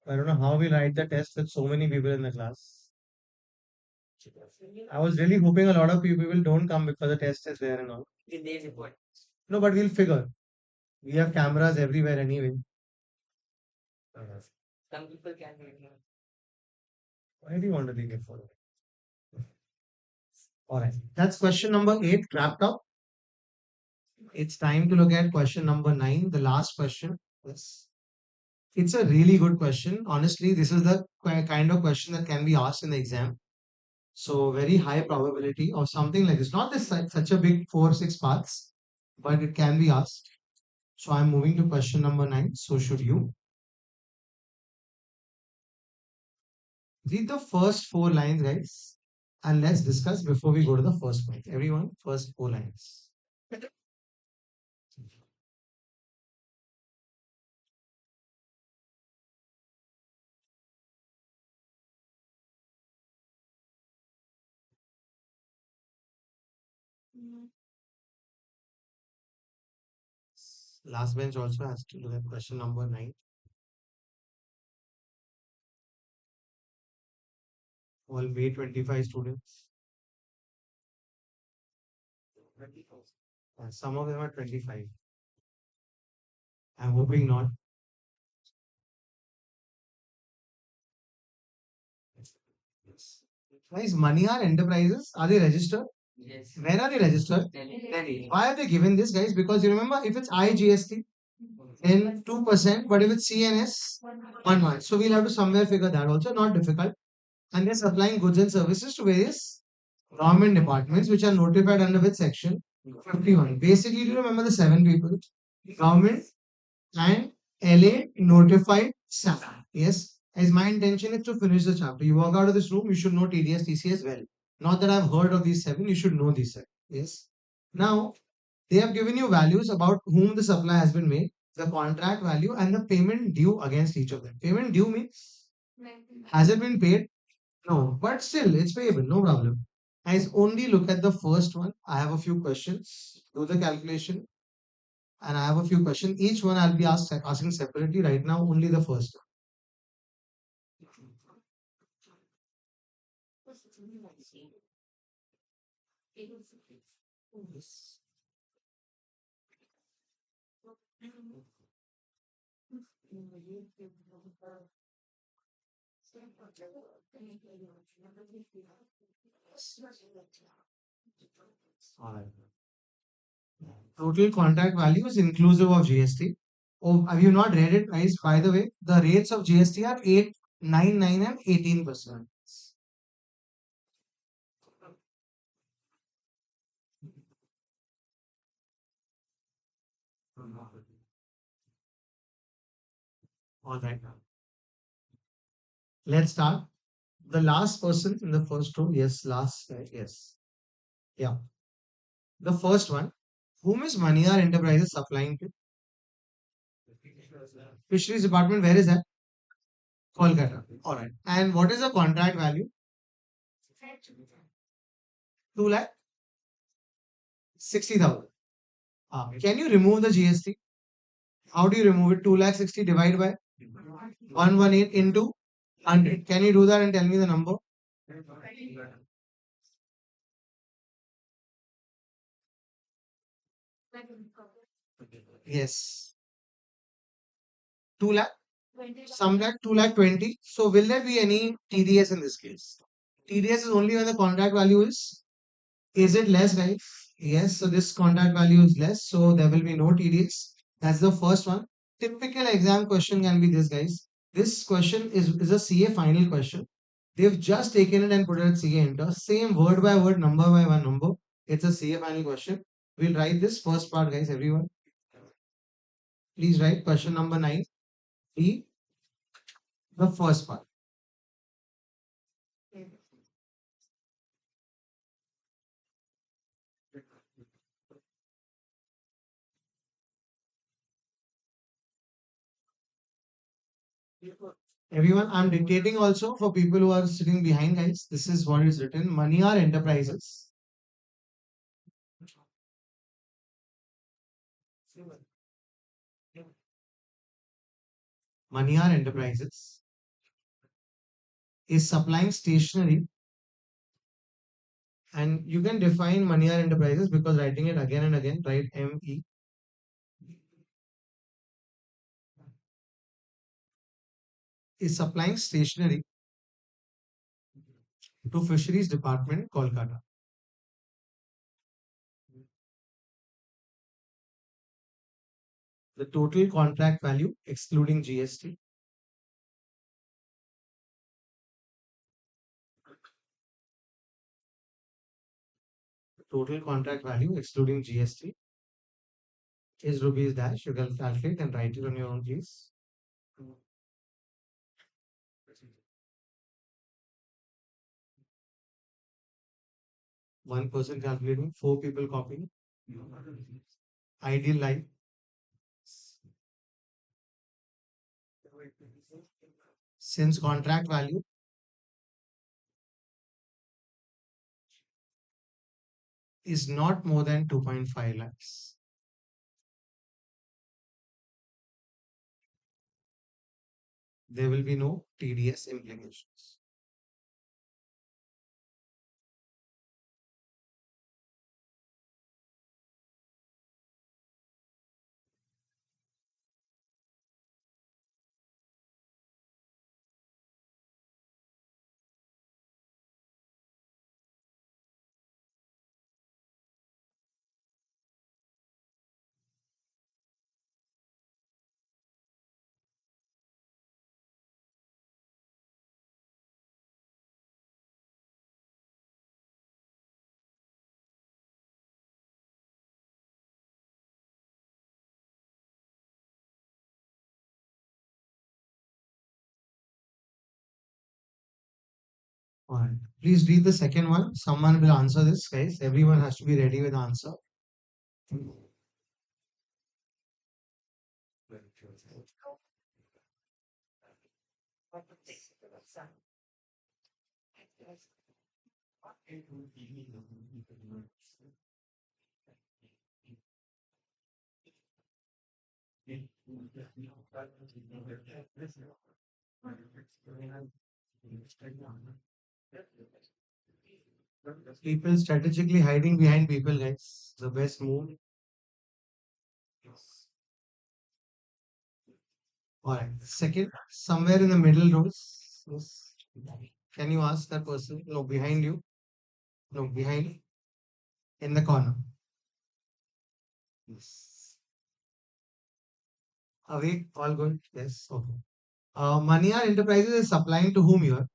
I don't know how we write the test with so many people in the class. I was really hoping a lot of people don't come because the test is there and all. No, but we'll figure. We have cameras everywhere anyway. Why do you want to leave it for? All right. That's question number 8 wrapped up. It's time to look at question number 9, the last question. Yes. It's a really good question. Honestly, this is the kind of question that can be asked in the exam. So very high probability of something like this. Not this such a big 4 6 parts, but it can be asked. So I'm moving to question number 9. So should you read the first 4 lines, guys, and let's discuss before we go to the first point. Everyone, first 4 lines. Last bench also has to look at question number 9. All May 25 students. Some of them are 25. I'm hoping not. Guys, Manihar Enterprises, are they registered? Where are they registered? Delhi. Why are they given this, guys? Because you remember, if it's IGST, then 2%, but if it's CNS, 1 month. So we'll have to somewhere figure that also, not difficult. And they're supplying goods and services to various government departments which are notified under which section? 51. Basically, do you remember the 7 people? Government and LA notified staff. Yes, as my intention is to finish the chapter. You walk out of this room, you should know TDS, TCS well. Not that I've heard of these 7, you should know these 7. Yes. Now, they have given you values about whom the supply has been made, the contract value, and the payment due against each of them. Payment due means has it been paid? No, but still it's payable, no problem. Guys, only look at the first one. I have a few questions. Do the calculation, and I have a few questions. Each one I'll be asking separately. Right now, only the first one. Yes. All right. Total contract value is inclusive of GST. Oh, have you not read it, guys? By the way, the rates of GST are 8, 9, 9, and 18%. All right. Let's start. The last person in the first row. Yes, last. Yes. Yeah. The first one. Whom is Maniyar Enterprises supplying to? Fisheries Department. Where is that? Kolkata. All right. And what is the contract value? 2 lakh 60,000. Can you remove the GST? How do you remove it? 2 lakh 60 divided by 118 into 100. Can you do that and tell me the number? Yes. 2 lakh? Some lakh, 2 lakh 20. So will there be any TDS in this case? TDS is only when the contract value is it less, right? Yes, so this contract value is less, so there will be no TDS. That's the first one. Typical exam question can be this, guys. This question is a CA final question. They've just taken it and put it at CA enter. Same word by word, number by one number. It's a CA final question. We'll write this first part, guys, everyone. Please write question number 9. E, the first part. Everyone, I'm dictating also for people who are sitting behind, guys. This is what is written. Maniyar Enterprises Maniyar Enterprises is supplying stationery, and you can define Maniyar Enterprises because writing it again and again, write ME, is supplying stationery to Fisheries Department, Kolkata. The total contract value, excluding GST, total contract value, excluding GST, is rupees dash. You can calculate and write it on your own, please. One person calculating, four people copying. Ideal life. Since contract value is not more than 2.5 lakhs, there will be no TDS implications. All right. Please read the second one. Someone will answer this, guys. Everyone has to be ready with the answer. People strategically hiding behind people, guys. The best move. All right. Second, somewhere in the middle rows. Yes. Can you ask that person? No, behind you. No, behind. In the corner. Yes. Awake, all good. Yes. Okay. Mania Enterprises is supplying to whom here?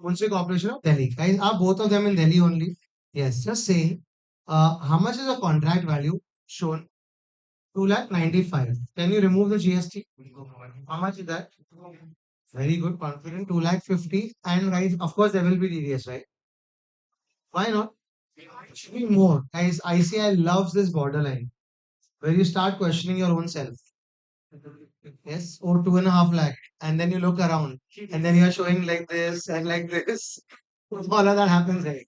Municipal Corporation of Delhi. Guys, are both of them in Delhi only? Yes. Just saying. How much is the contract value shown? 2,95,000. Can you remove the GST? How much is that? Very good, confident. 2,50,000. And guys, of course, there will be TDS, right? Why not? It should be more. Guys, ICI loves this borderline where you start questioning your own self. Yes, or 2.5 lakh. And then you look around and then you are showing like this and like this. All of that happens, right?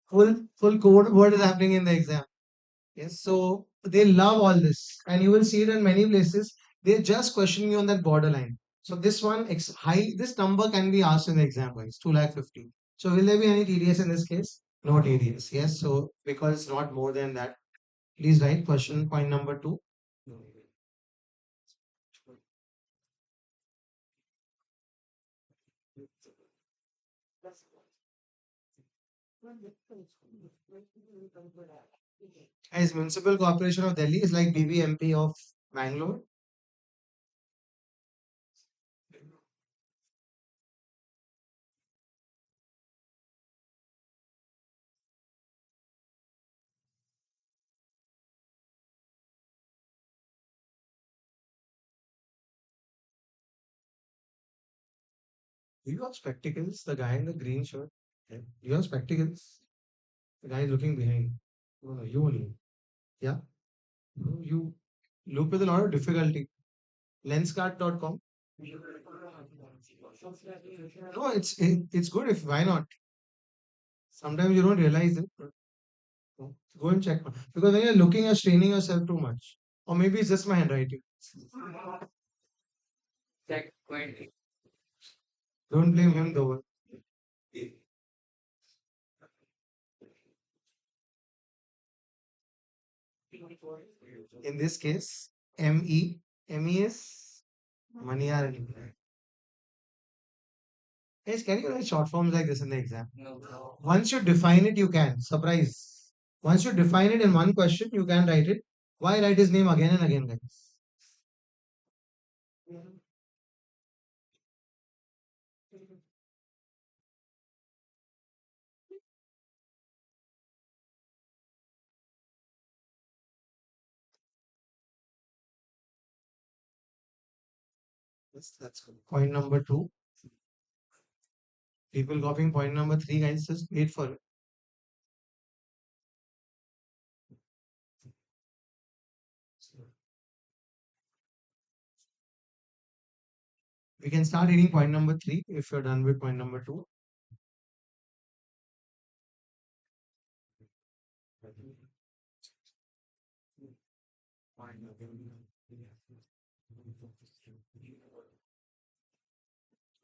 Full code word is happening in the exam. Yes, so they love all this, and you will see it in many places. They just question you on that borderline. So this one high, this number can be asked in the exam, guys. 2,50,000. So will there be any TDS in this case? No TDS. Yes. So because it's not more than that, please write question point number two. As Municipal Corporation of Delhi is like BBMP of Bangalore. Do you have spectacles? The guy in the green shirt. Yeah. Do you have spectacles? The guy is looking behind. No, no, you only. Yeah. No, you look with a lot of difficulty. Lenscart.com. No, it's good if why not? Sometimes you don't realize it. Go and check. Because when you're looking, you're straining yourself too much. Or maybe it's just my handwriting. Don't blame him though. In this case, ME. ME is money or employee. Yes, can you write short forms like this in the exam? Once you define it, you can. Surprise. Once you define it in one question, you can write it. Why write his name again and again, guys? Yes, that's good. Point number two. People copying point number three, guys. Just wait for it. We can start reading point number three if you're done with point number two.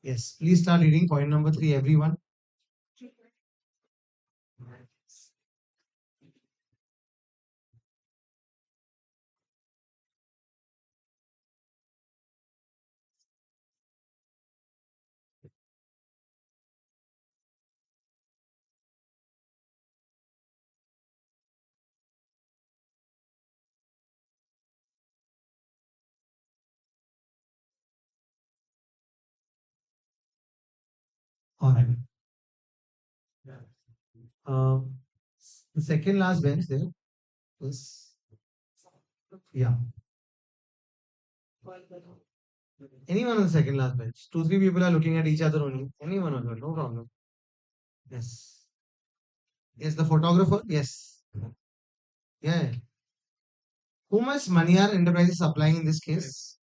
Yes, please start reading point number three, everyone. All right. Um, the second last bench there is, yeah, anyone on the second last bench. Two, three people are looking at each other only. Anyone on that, no problem. Yes. Yes, the photographer. Yes. Yeah. Whom is Maniar Enterprises supplying in this case?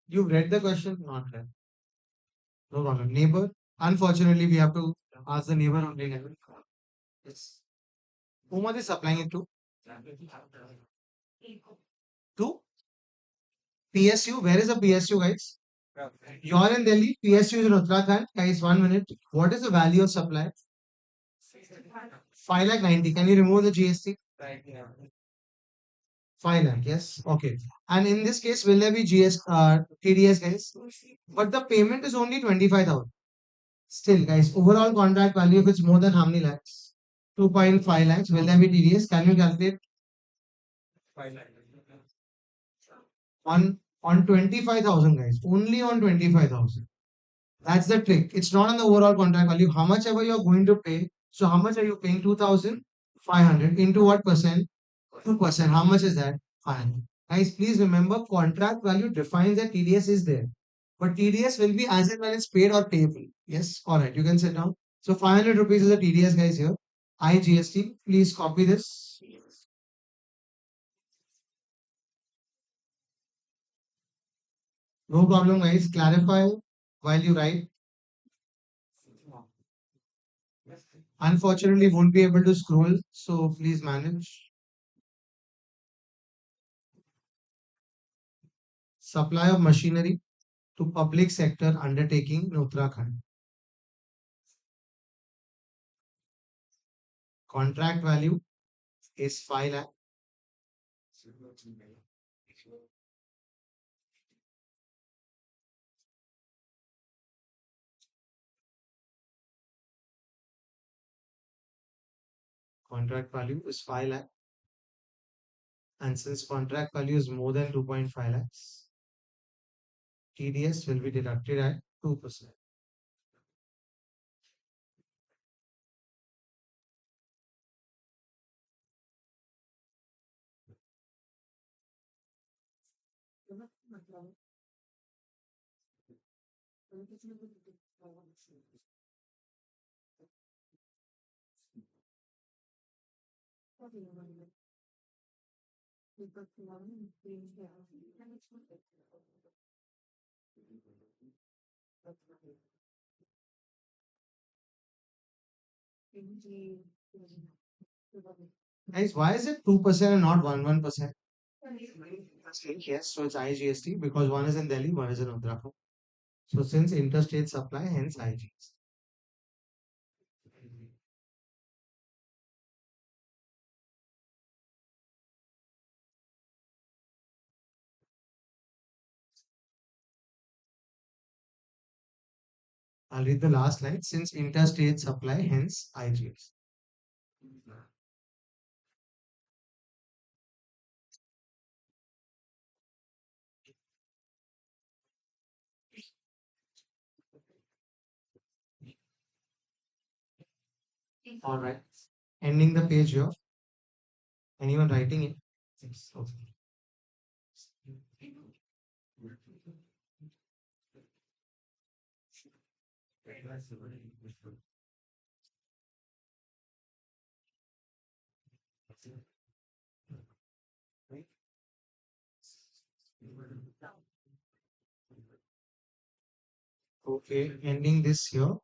You've read the question? Not read. No problem. Neighbor. Unfortunately, we have to ask the neighbor only level. Yes. Whom are they supplying it to? To PSU. Where is the PSU, guys? You're in Delhi. PSU is in Uttarakhand. Guys, 1 minute. What is the value of supply? 5 lakh 90. Can you remove the GST? 5 lakh. Yes. Okay. And in this case, will there be TDS, guys? But the payment is only 25,000. Still, guys, overall contract value, if it's more than how many lakhs? 2.5 lakhs. Will there be TDS? Can you calculate on 25,000, guys? Only on 25,000. That's the trick. It's not on the overall contract value. How much ever you're going to pay. So how much are you paying? 2,500 into what percent? 2%. How much is that? 500. Guys, please remember contract value defines that TDS is there. But TDS will be as and when it's paid or payable. Yes? Alright, you can sit down. So 500 rupees is the TDS, guys, here. IGST. Please copy this. No problem, guys. Clarify while you write. Unfortunately, won't be able to scroll, so please manage. Supply of machinery to public sector undertaking in Uttarakhand. Contract value is 5 lakh. Contract value is 5 lakh. And since contract value is more than 2.5 lakhs, TDS will be deducted at 2%. Guys, why is it 2% and not 1%? Yes, so it's IGST because one is in Delhi, one is in Uttarakhand. So since interstate supply, hence IGST. I'll read the last line. Since interstate supply, hence IGST. All right. Ending the page here. Anyone writing it? Yes. Okay, ending this here.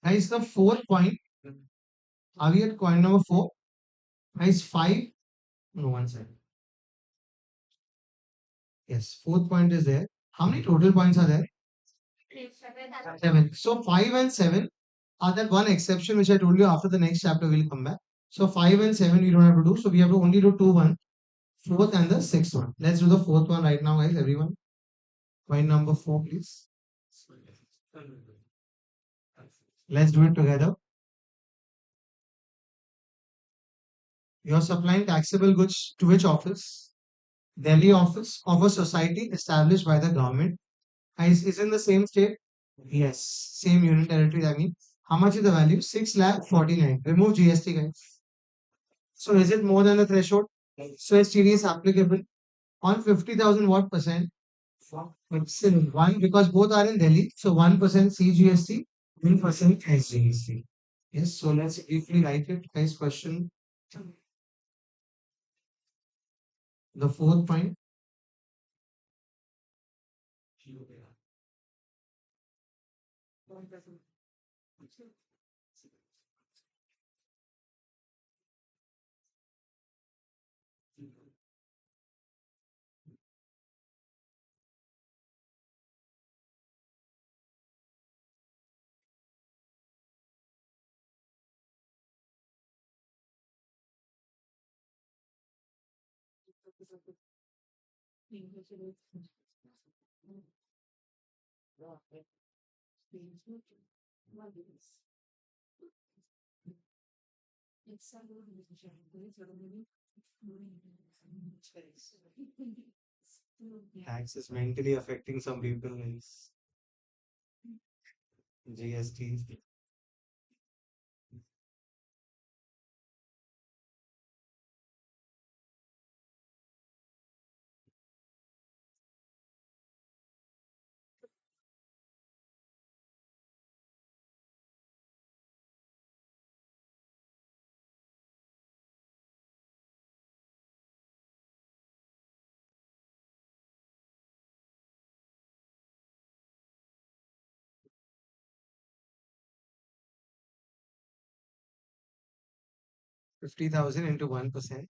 Guys, the fourth point. Are we at point number four? Guys, five. No, one second. Yes, fourth point is there. How many total points are there? Seven. So five and seven are that one exception which I told you after the next chapter will come back. So five and seven we don't have to do. So we have to only do two, one, fourth and the sixth one. Let's do the fourth one right now, guys. Everyone. Point number four, please. Let's do it together. You're supplying taxable goods to which office? Delhi office of a society established by the government. Is in the same state? Yes, same unit territory. I mean, how much is the value? 6 lakh 49. Remove GST, guys. So is it more than the threshold? So is TDS applicable on 50,000 what percent? It's in one because both are in Delhi. So 1% CGST, 1% SGST. Yes, so let's briefly write it. Guys, question. The fourth point. Okay. 50,000. Tax is mentally affecting some people. Is GST. 50,000 into 1%.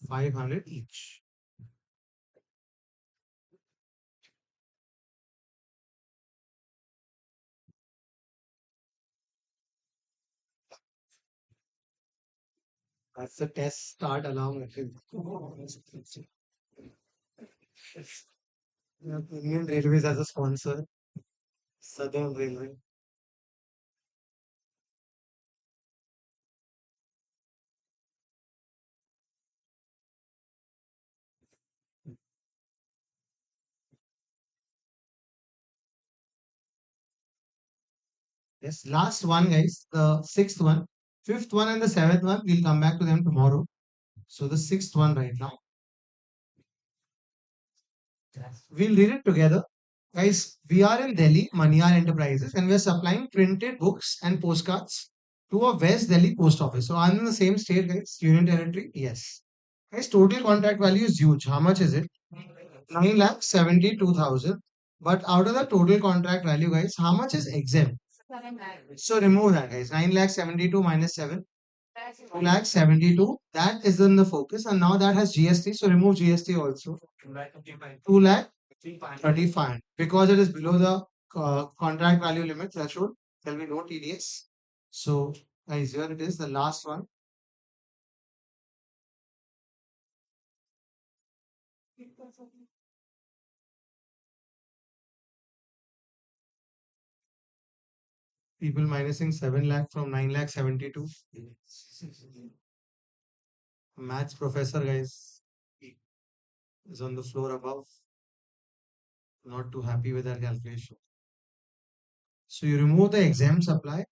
500 each. That's the test start along with it. Indian Railways as a sponsor. Southern Railway. Yes, last one, guys. The sixth one, fifth one, and the seventh one. We'll come back to them tomorrow. So the sixth one right now. We'll read it together. Guys, we are in Delhi, Maniyar Enterprises, and we are supplying printed books and postcards to a West Delhi post office. So I'm in the same state, guys. Union Territory, yes. Guys, total contract value is huge. How much is it? 9,72,000. But out of the total contract value, guys, how much is exempt? So remove that, guys. 9,72,000 minus 7. 2,72,000. That is in the focus. And now that has GST. So remove GST also. 2,35,000. Because it is below the contract value limit threshold, there will be no TDS. So, guys, here it is, the last one. People minusing 7 lakh from 9,72,000. Maths professor, guys, is on the floor above. Not too happy with that calculation. So you remove the exempt supply.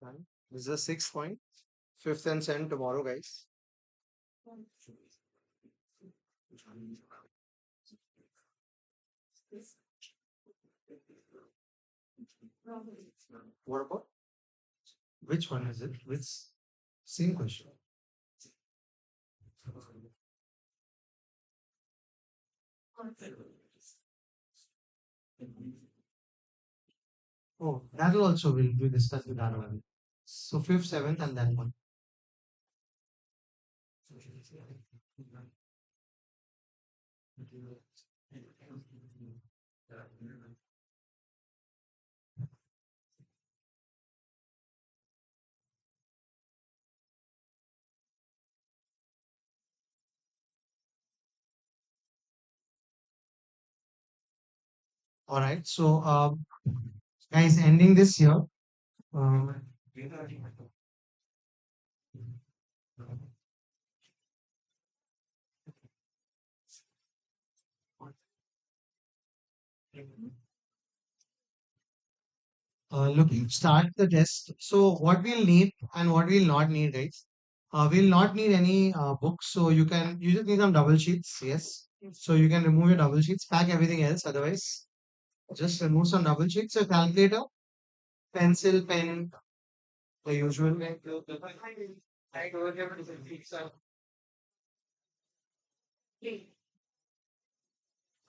Right? This is the sixth point. Fifth and seventh tomorrow, guys. What about? Which one is it? Which same question? Oh, that will also will be discussed with that one. So fifth, seventh, and that one. All right. So, guys, ending this year. Um, looking start the test. So, what we'll need and what we'll not need, guys. We'll not need any books. So you just need some double sheets. Yes. So you can remove your double sheets, pack everything else. Otherwise, just remove some double sheets. A calculator, pencil, pen, the usual.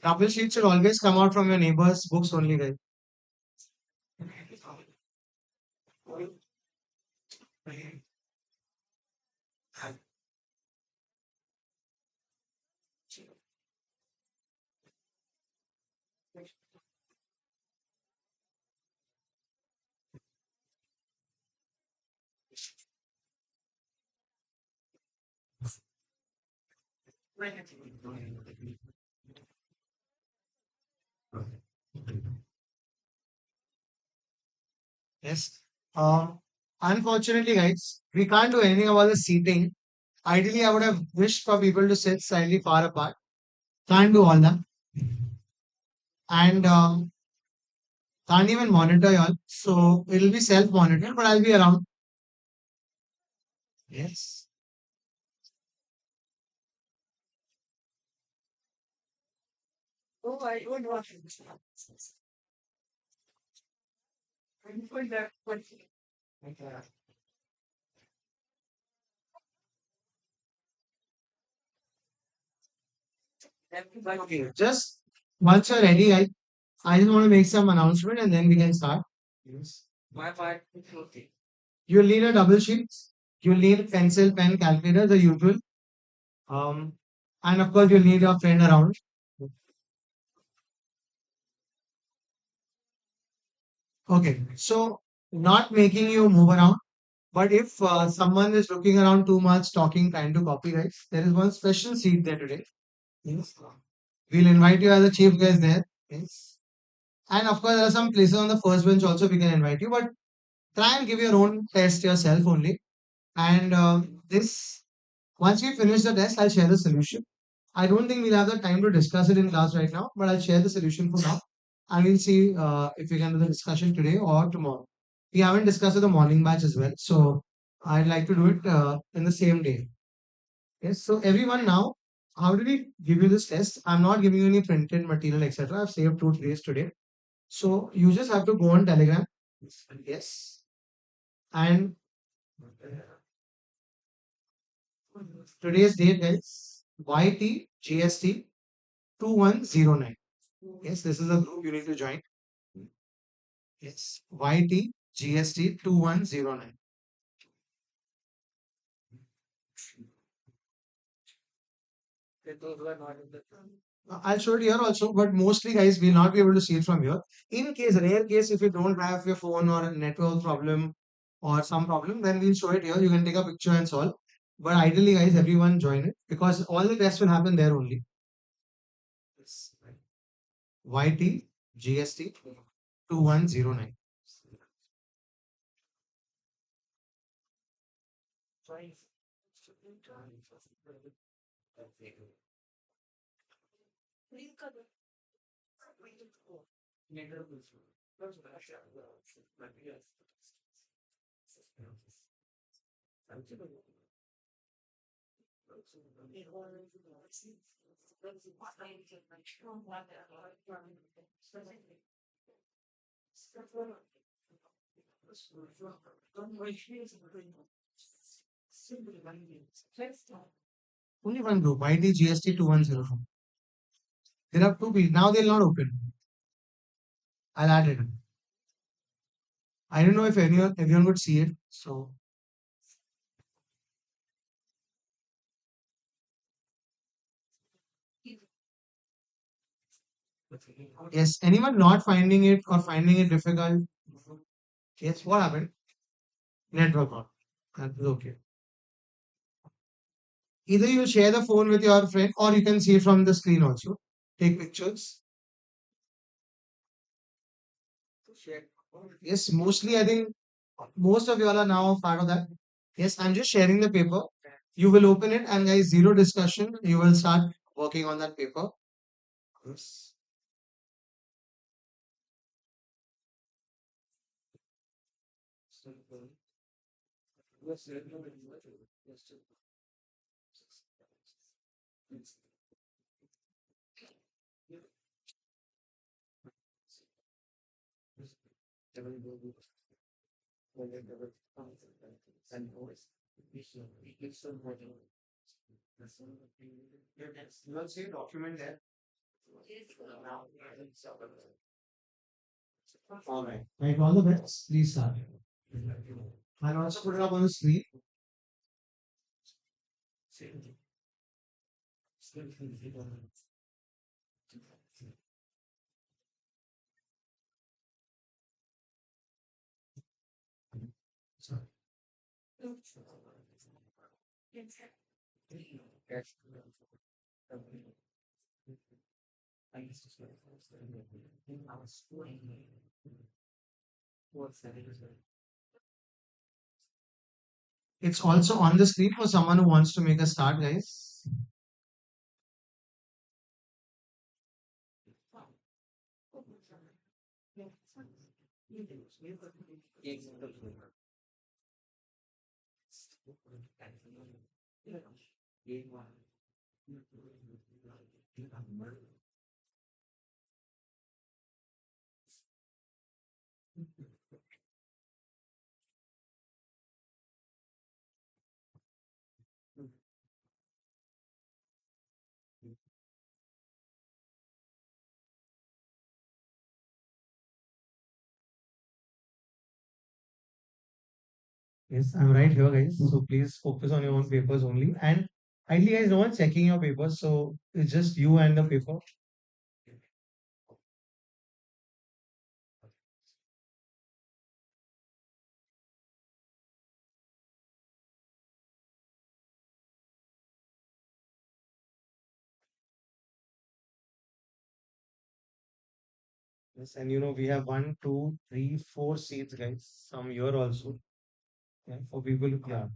Double sheets should always come out from your neighbor's books only, guys. Yes. Unfortunately, guys, we can't do anything about the seating. Ideally, I would have wished for people to sit slightly far apart. Can't do all that. And can't even monitor y'all. So it'll be self-monitored, but I'll be around. Yes. Okay. Just once you're ready, I just want to make some announcement and then we can start. Yes. You'll need a double sheet. You'll need pencil, pen, calculator, the usual. Um, and of course, you'll need your friend around. Okay. So, not making you move around, but if someone is looking around too much, talking, trying to copy, guys, there is one special seat there today. Yes. We'll invite you as a chief guest there. Yes. And of course, there are some places on the first bench also we can invite you, but try and give your own test yourself only. And this, once we finish the test, I'll share the solution. I don't think we'll have the time to discuss it in class right now, but I'll share the solution for now. And we'll see if we can do the discussion today or tomorrow. We haven't discussed the morning batch as well. So I'd like to do it in the same day. Yes. So everyone now, how did we give you this test? I'm not giving you any printed material, etc. I've saved 2 days today. So you just have to go on Telegram. Yes. And today's date is YT GST 2109. Yes, this is a group you need to join. Yes, YT GST 2109. I'll show it here also, but mostly guys will not be able to see it from here. In case, rare case, if you don't have your phone or a network problem or some problem, then we'll show it here. You can take a picture and solve. But ideally, guys, everyone join it because all the tests will happen there only. Yes. YT GST 2109. Only one group, YT GST 2104. There are two people. Now they'll not open. I'll add it. I don't know if everyone would see it. So yes, anyone not finding it or finding it difficult? Yes, what happened? Network on. That's okay. Either you share the phone with your friend or you can see it from the screen also. Take pictures. Yes, mostly I think most of you all are now part of that. Yes, I'm just sharing the paper. You will open it and guys, zero discussion. You will start working on that paper. Yes. You will see a document there. All right. Right, all the best. Please start. I'll also put it up on the screen. Sorry. It's also on the screen for someone who wants to make a start, guys. Yes, I'm right here, guys. So please focus on your own papers only. And ideally, guys, no one's checking your papers. So it's just you and the paper. Yes, and we have one, two, three, four seats, guys. Some here also. Yeah, for people. Yeah.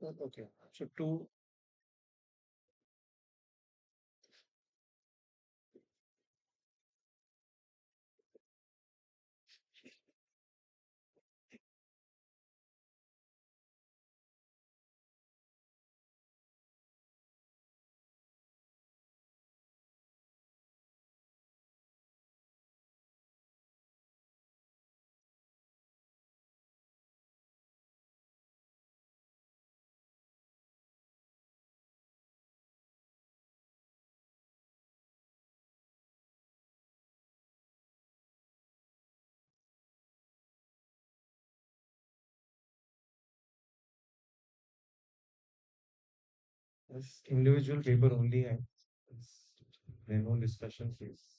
Okay. So two. It's individual paper only, and it's, there no discussion phase.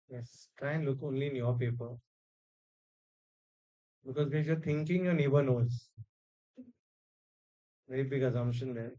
Yes, try and look only in your paper because when you're thinking, your neighbor knows. Very big assumption there.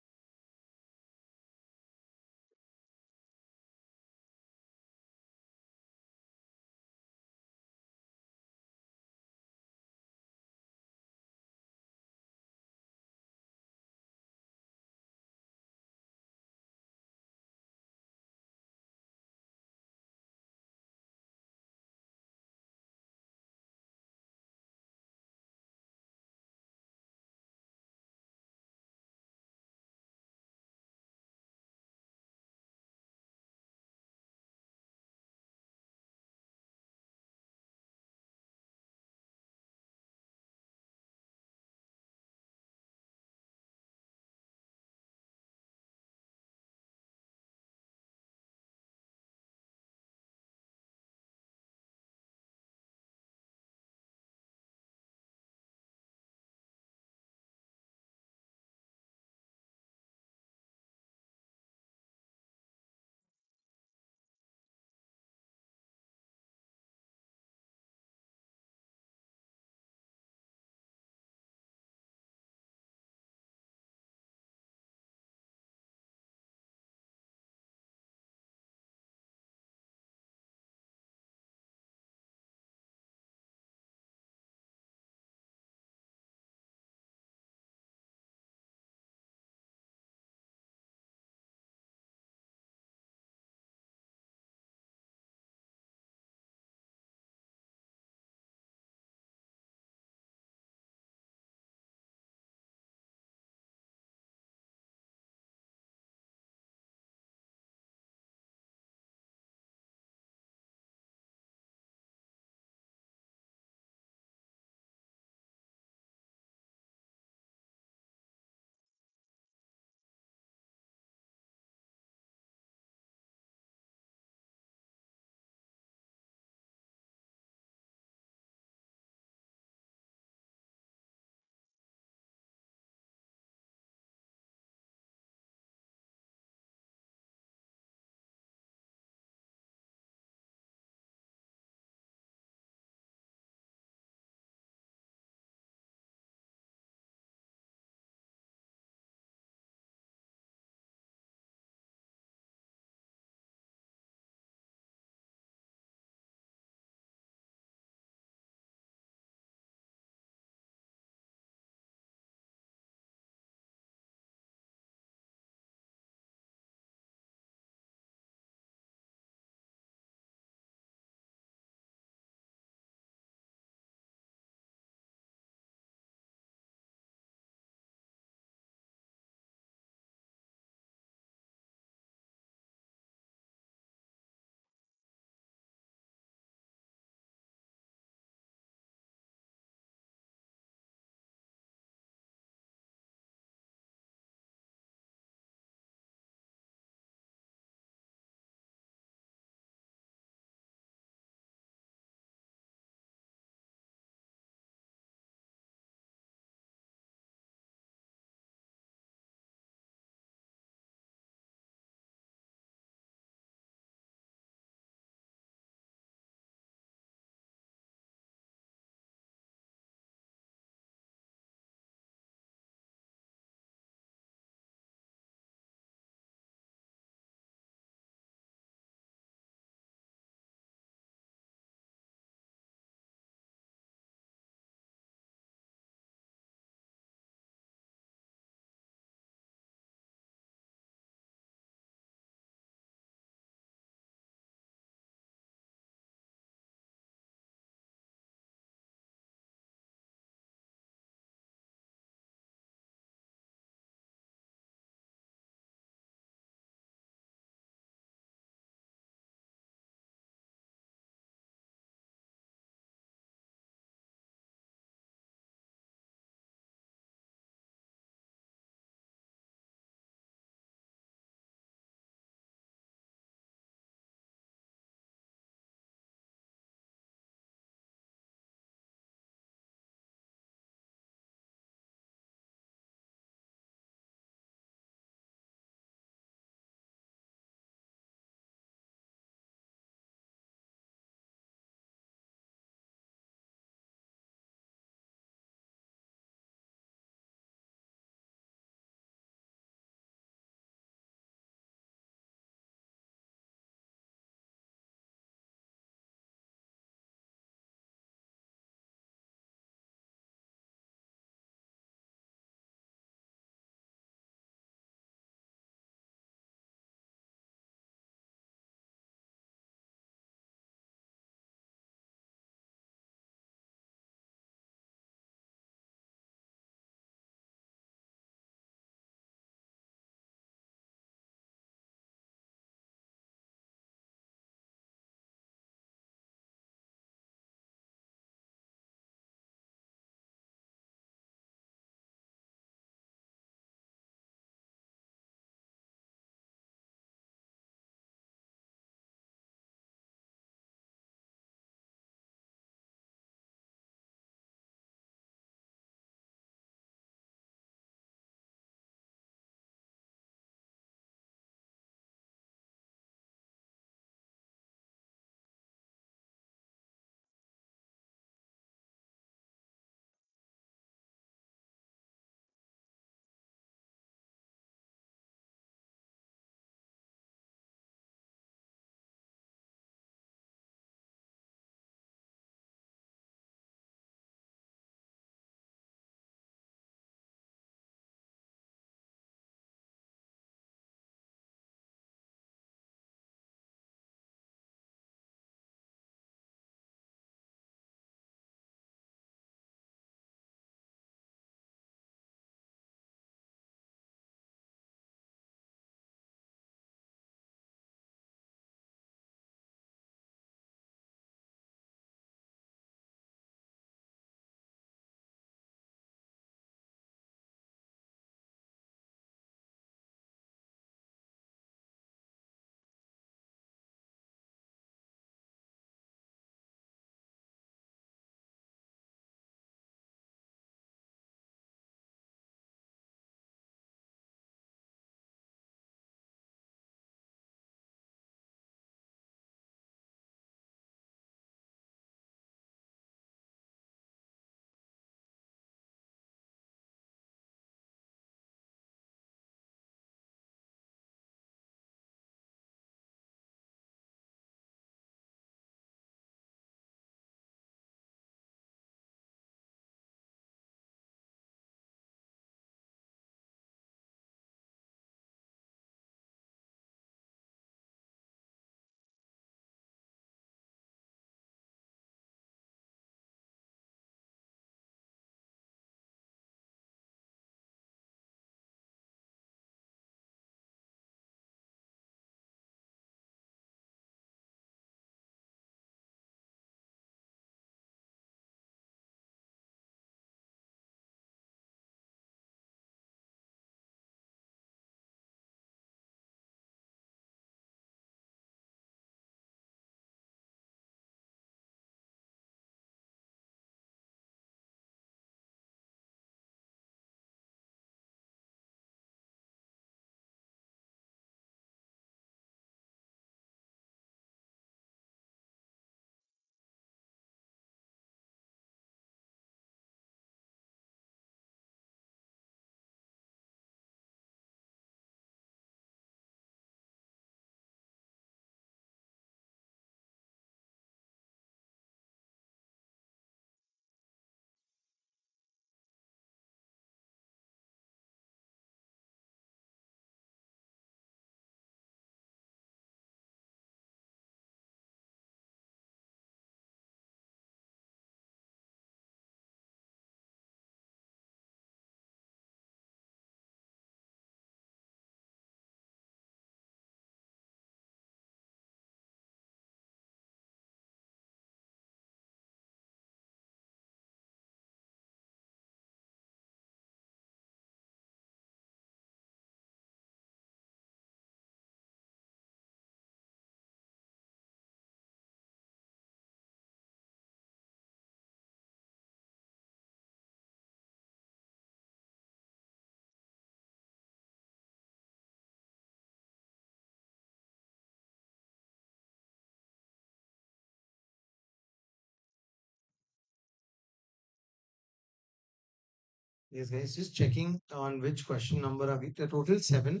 Yes, guys, just checking on which question number are we. The total seven.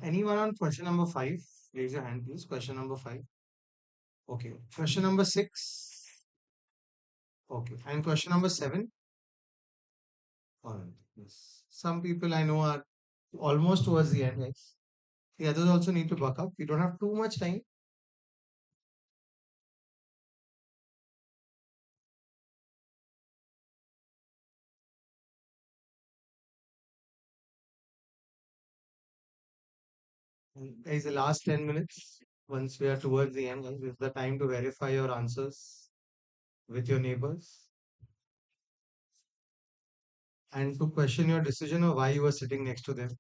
Anyone on question number five? Raise your hand, please. Question number five. Okay. Question number six. Okay. And question number seven. All right. Yes. Some people I know are almost towards the end, guys. The others also need to buck up. We don't have too much time. And guys, the last 10 minutes, once we are towards the end, guys, is the time to verify your answers with your neighbors and to question your decision of why you were sitting next to them.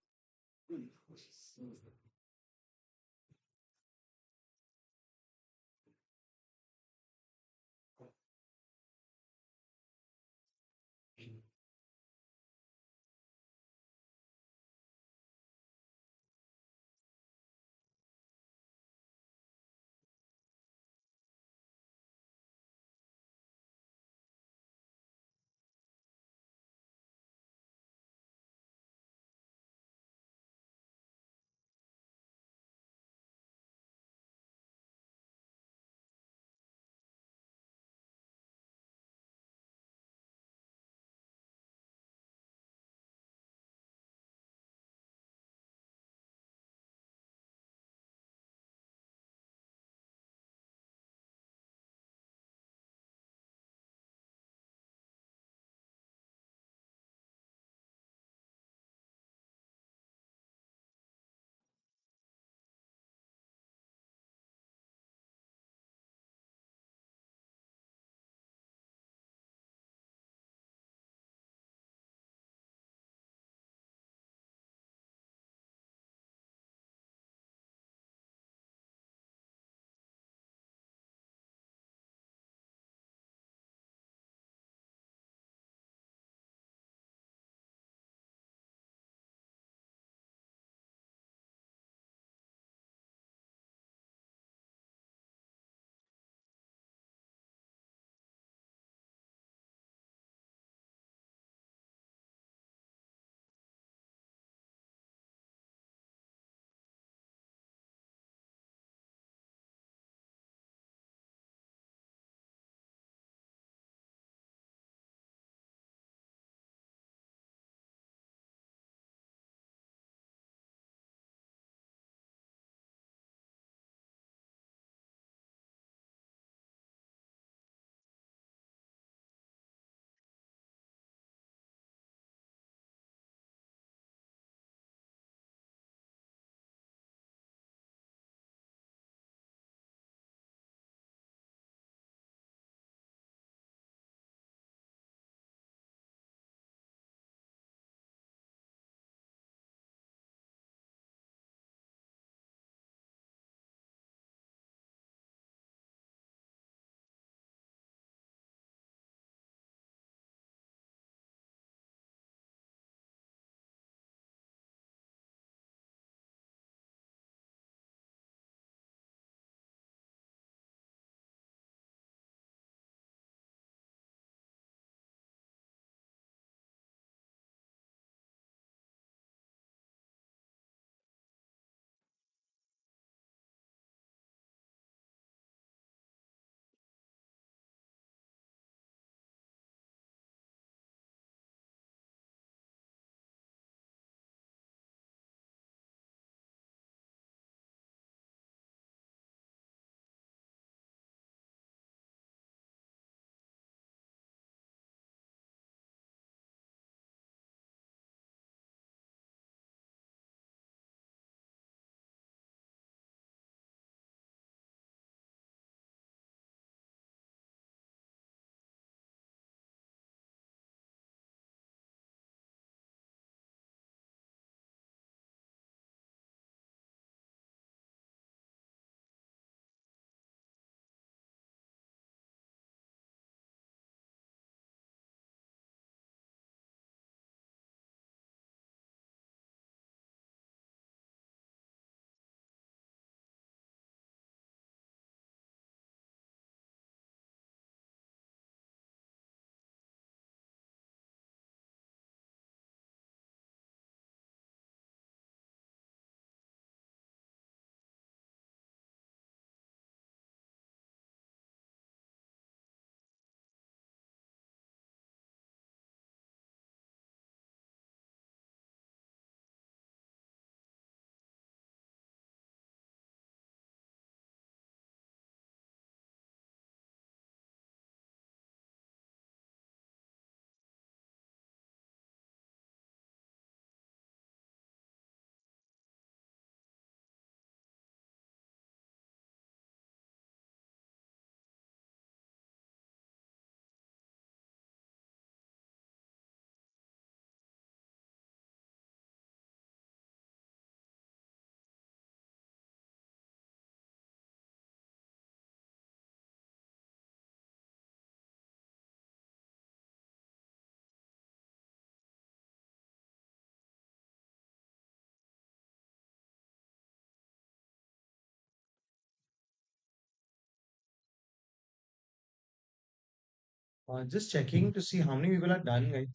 Just checking to see how many people are done, guys.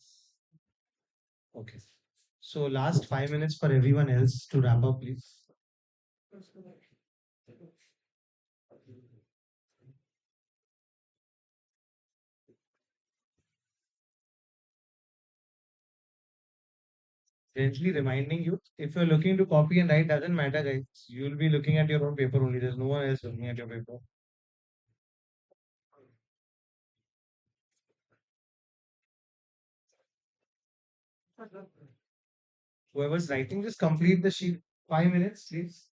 Okay. So last 5 minutes for everyone else to wrap up, please. Gently reminding you, if you're looking to copy and write, doesn't matter, guys. You'll be looking at your own paper only. There's no one else looking at your paper. Whoever's writing, just complete the sheet. 5 minutes, please.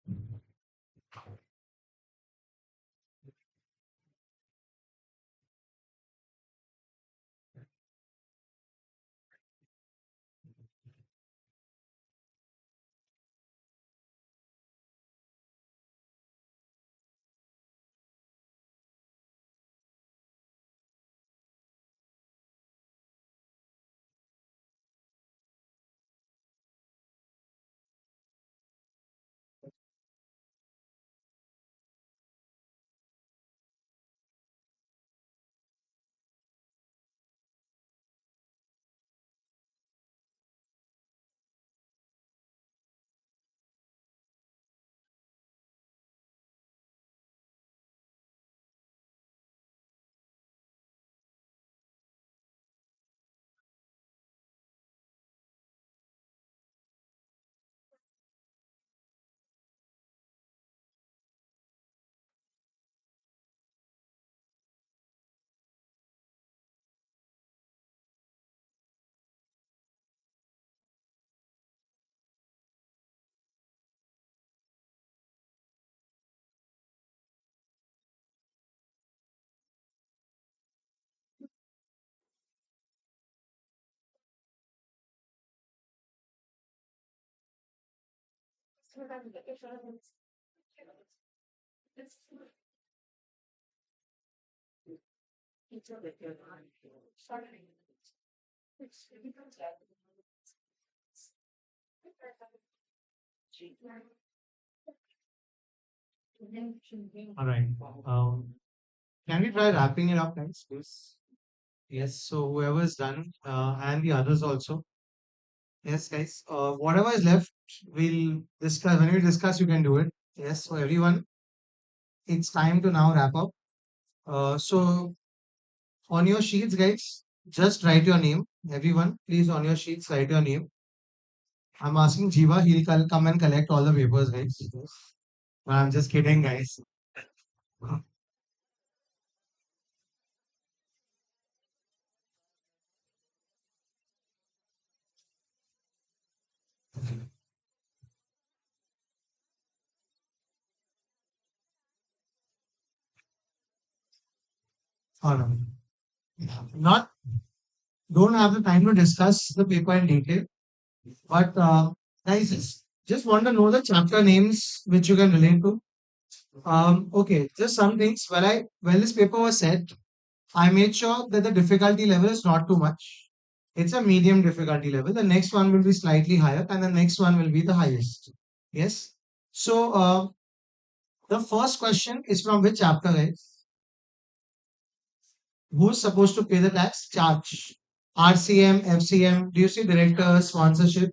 All right. Can we try wrapping it up, guys, please? Yes. So whoever's done, and the others also. Yes, guys. Whatever is left, we'll discuss. When we discuss, you can do it. Yes. So everyone, it's time to now wrap up. So on your sheets, guys, just write your name. Everyone, please on your sheets write your name. I'm asking Jiva, he'll come and collect all the papers, guys. I'm just kidding, guys. All right. Not don't have the time to discuss the paper in detail, but guys, just want to know the chapter names which you can relate to. Okay, just some things. When this paper was set, I made sure that the difficulty level is not too much. It's a medium difficulty level. The next one will be slightly higher, and the next one will be the highest. Yes. So the first question is from which chapter, guys? Who's supposed to pay the tax? Charge. RCM, FCM. Do you see director, sponsorship?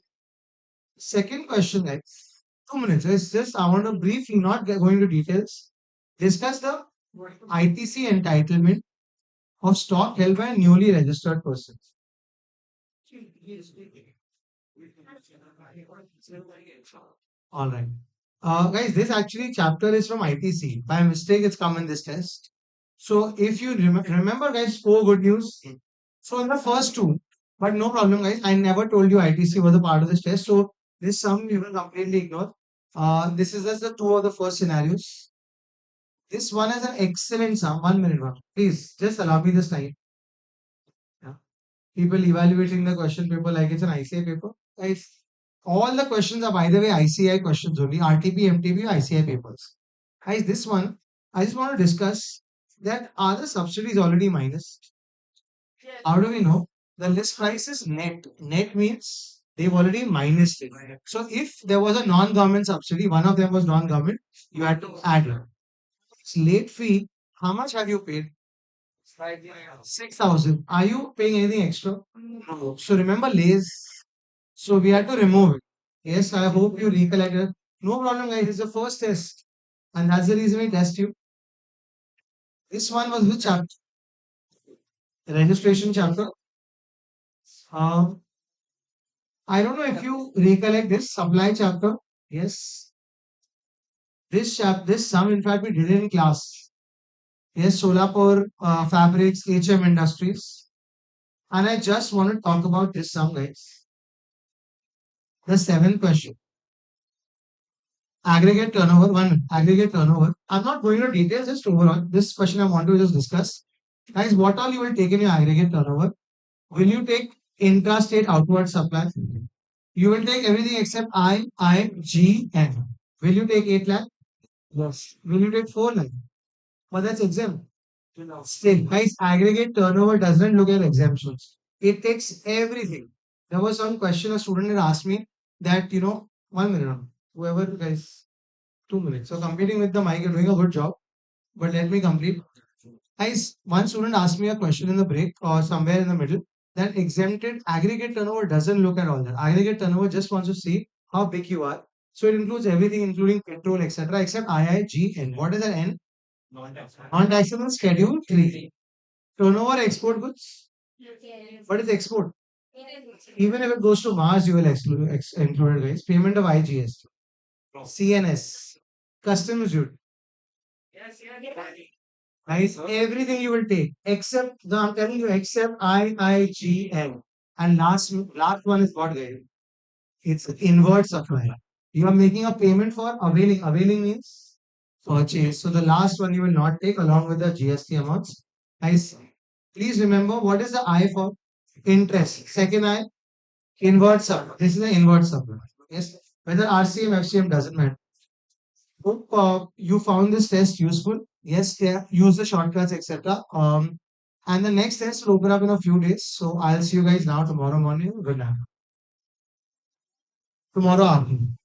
Second question, guys. 2 minutes. It's just I want to briefly, not go into details, discuss the ITC entitlement of stock held by a newly registered person. All right. Guys, this actually chapter is from ITC. By mistake, it's come in this test. So if you remember, guys, four good news. So in the first two, but no problem, guys. I never told you ITC was a part of this test. So this sum you will completely ignore. This is just the two of the first scenarios. This one is an excellent sum. 1 minute, one. Please, just allow me this time. Yeah. People evaluating the question paper like it's an ICI paper. Guys, all the questions are by the way ICI questions only. RTP, MTP, ICI papers. Guys, this one, I just want to discuss that are the subsidies already minus? How do we know? The list price is net. Net means they've already minused it. So if there was a non-government subsidy, one of them was non-government, you had to add it. It's late fee. How much have you paid? 6,000. Are you paying anything extra? No. So remember Lays. So we had to remove it. Yes, I hope you recollect it. No problem, guys. It's the first test. And that's the reason we test you. This one was which chapter? Registration chapter. Um, I don't know if you recollect this supply chapter. Yes. This sum, in fact, we did it in class. Yes, Solapur Fabrics, HM Industries. And I just want to talk about this sum, guys. The seventh question. Aggregate turnover, one minute. Aggregate turnover. I'm not going into details, just overall. This question I want to just discuss. Guys, what all you will take in your aggregate turnover? Will you take intrastate outward supply? You will take everything except G, N. Will you take 8 lakh? Yes. Will you take 4 lakh? But that's exempt. Still, guys, aggregate turnover doesn't look at exemptions. It takes everything. There was some question a student had asked me that, 1 minute, whoever guys, 2 minutes. So competing with the mic, you're doing a good job. But let me complete. Guys, one student asked me a question in the break or somewhere in the middle that exempted aggregate turnover doesn't look at all that. Aggregate turnover just wants to see how big you are. So it includes everything, including petrol, etc., except IIGN. What is an N? Non-taxable schedule 3. Turnover export goods. What is export? Even if it goes to Mars, you will include it, guys. Payment of IGST. CNS. Customs duty. Guys, everything you will take except I'm telling you, except IIGN. And last one is what, guys? It's inward supply. You are making a payment for availing. Availing means purchase. So the last one you will not take along with the GST amounts. Guys, please remember what is the I for? Interest. Second I, inward supply. This is the inward supply. Yes. Whether RCM, FCM doesn't matter. Hope you found this test useful. Yes, yeah, use the shortcuts, etc. And the next test will open up in a few days. So I'll see you guys now tomorrow morning. Good night. Tomorrow afternoon.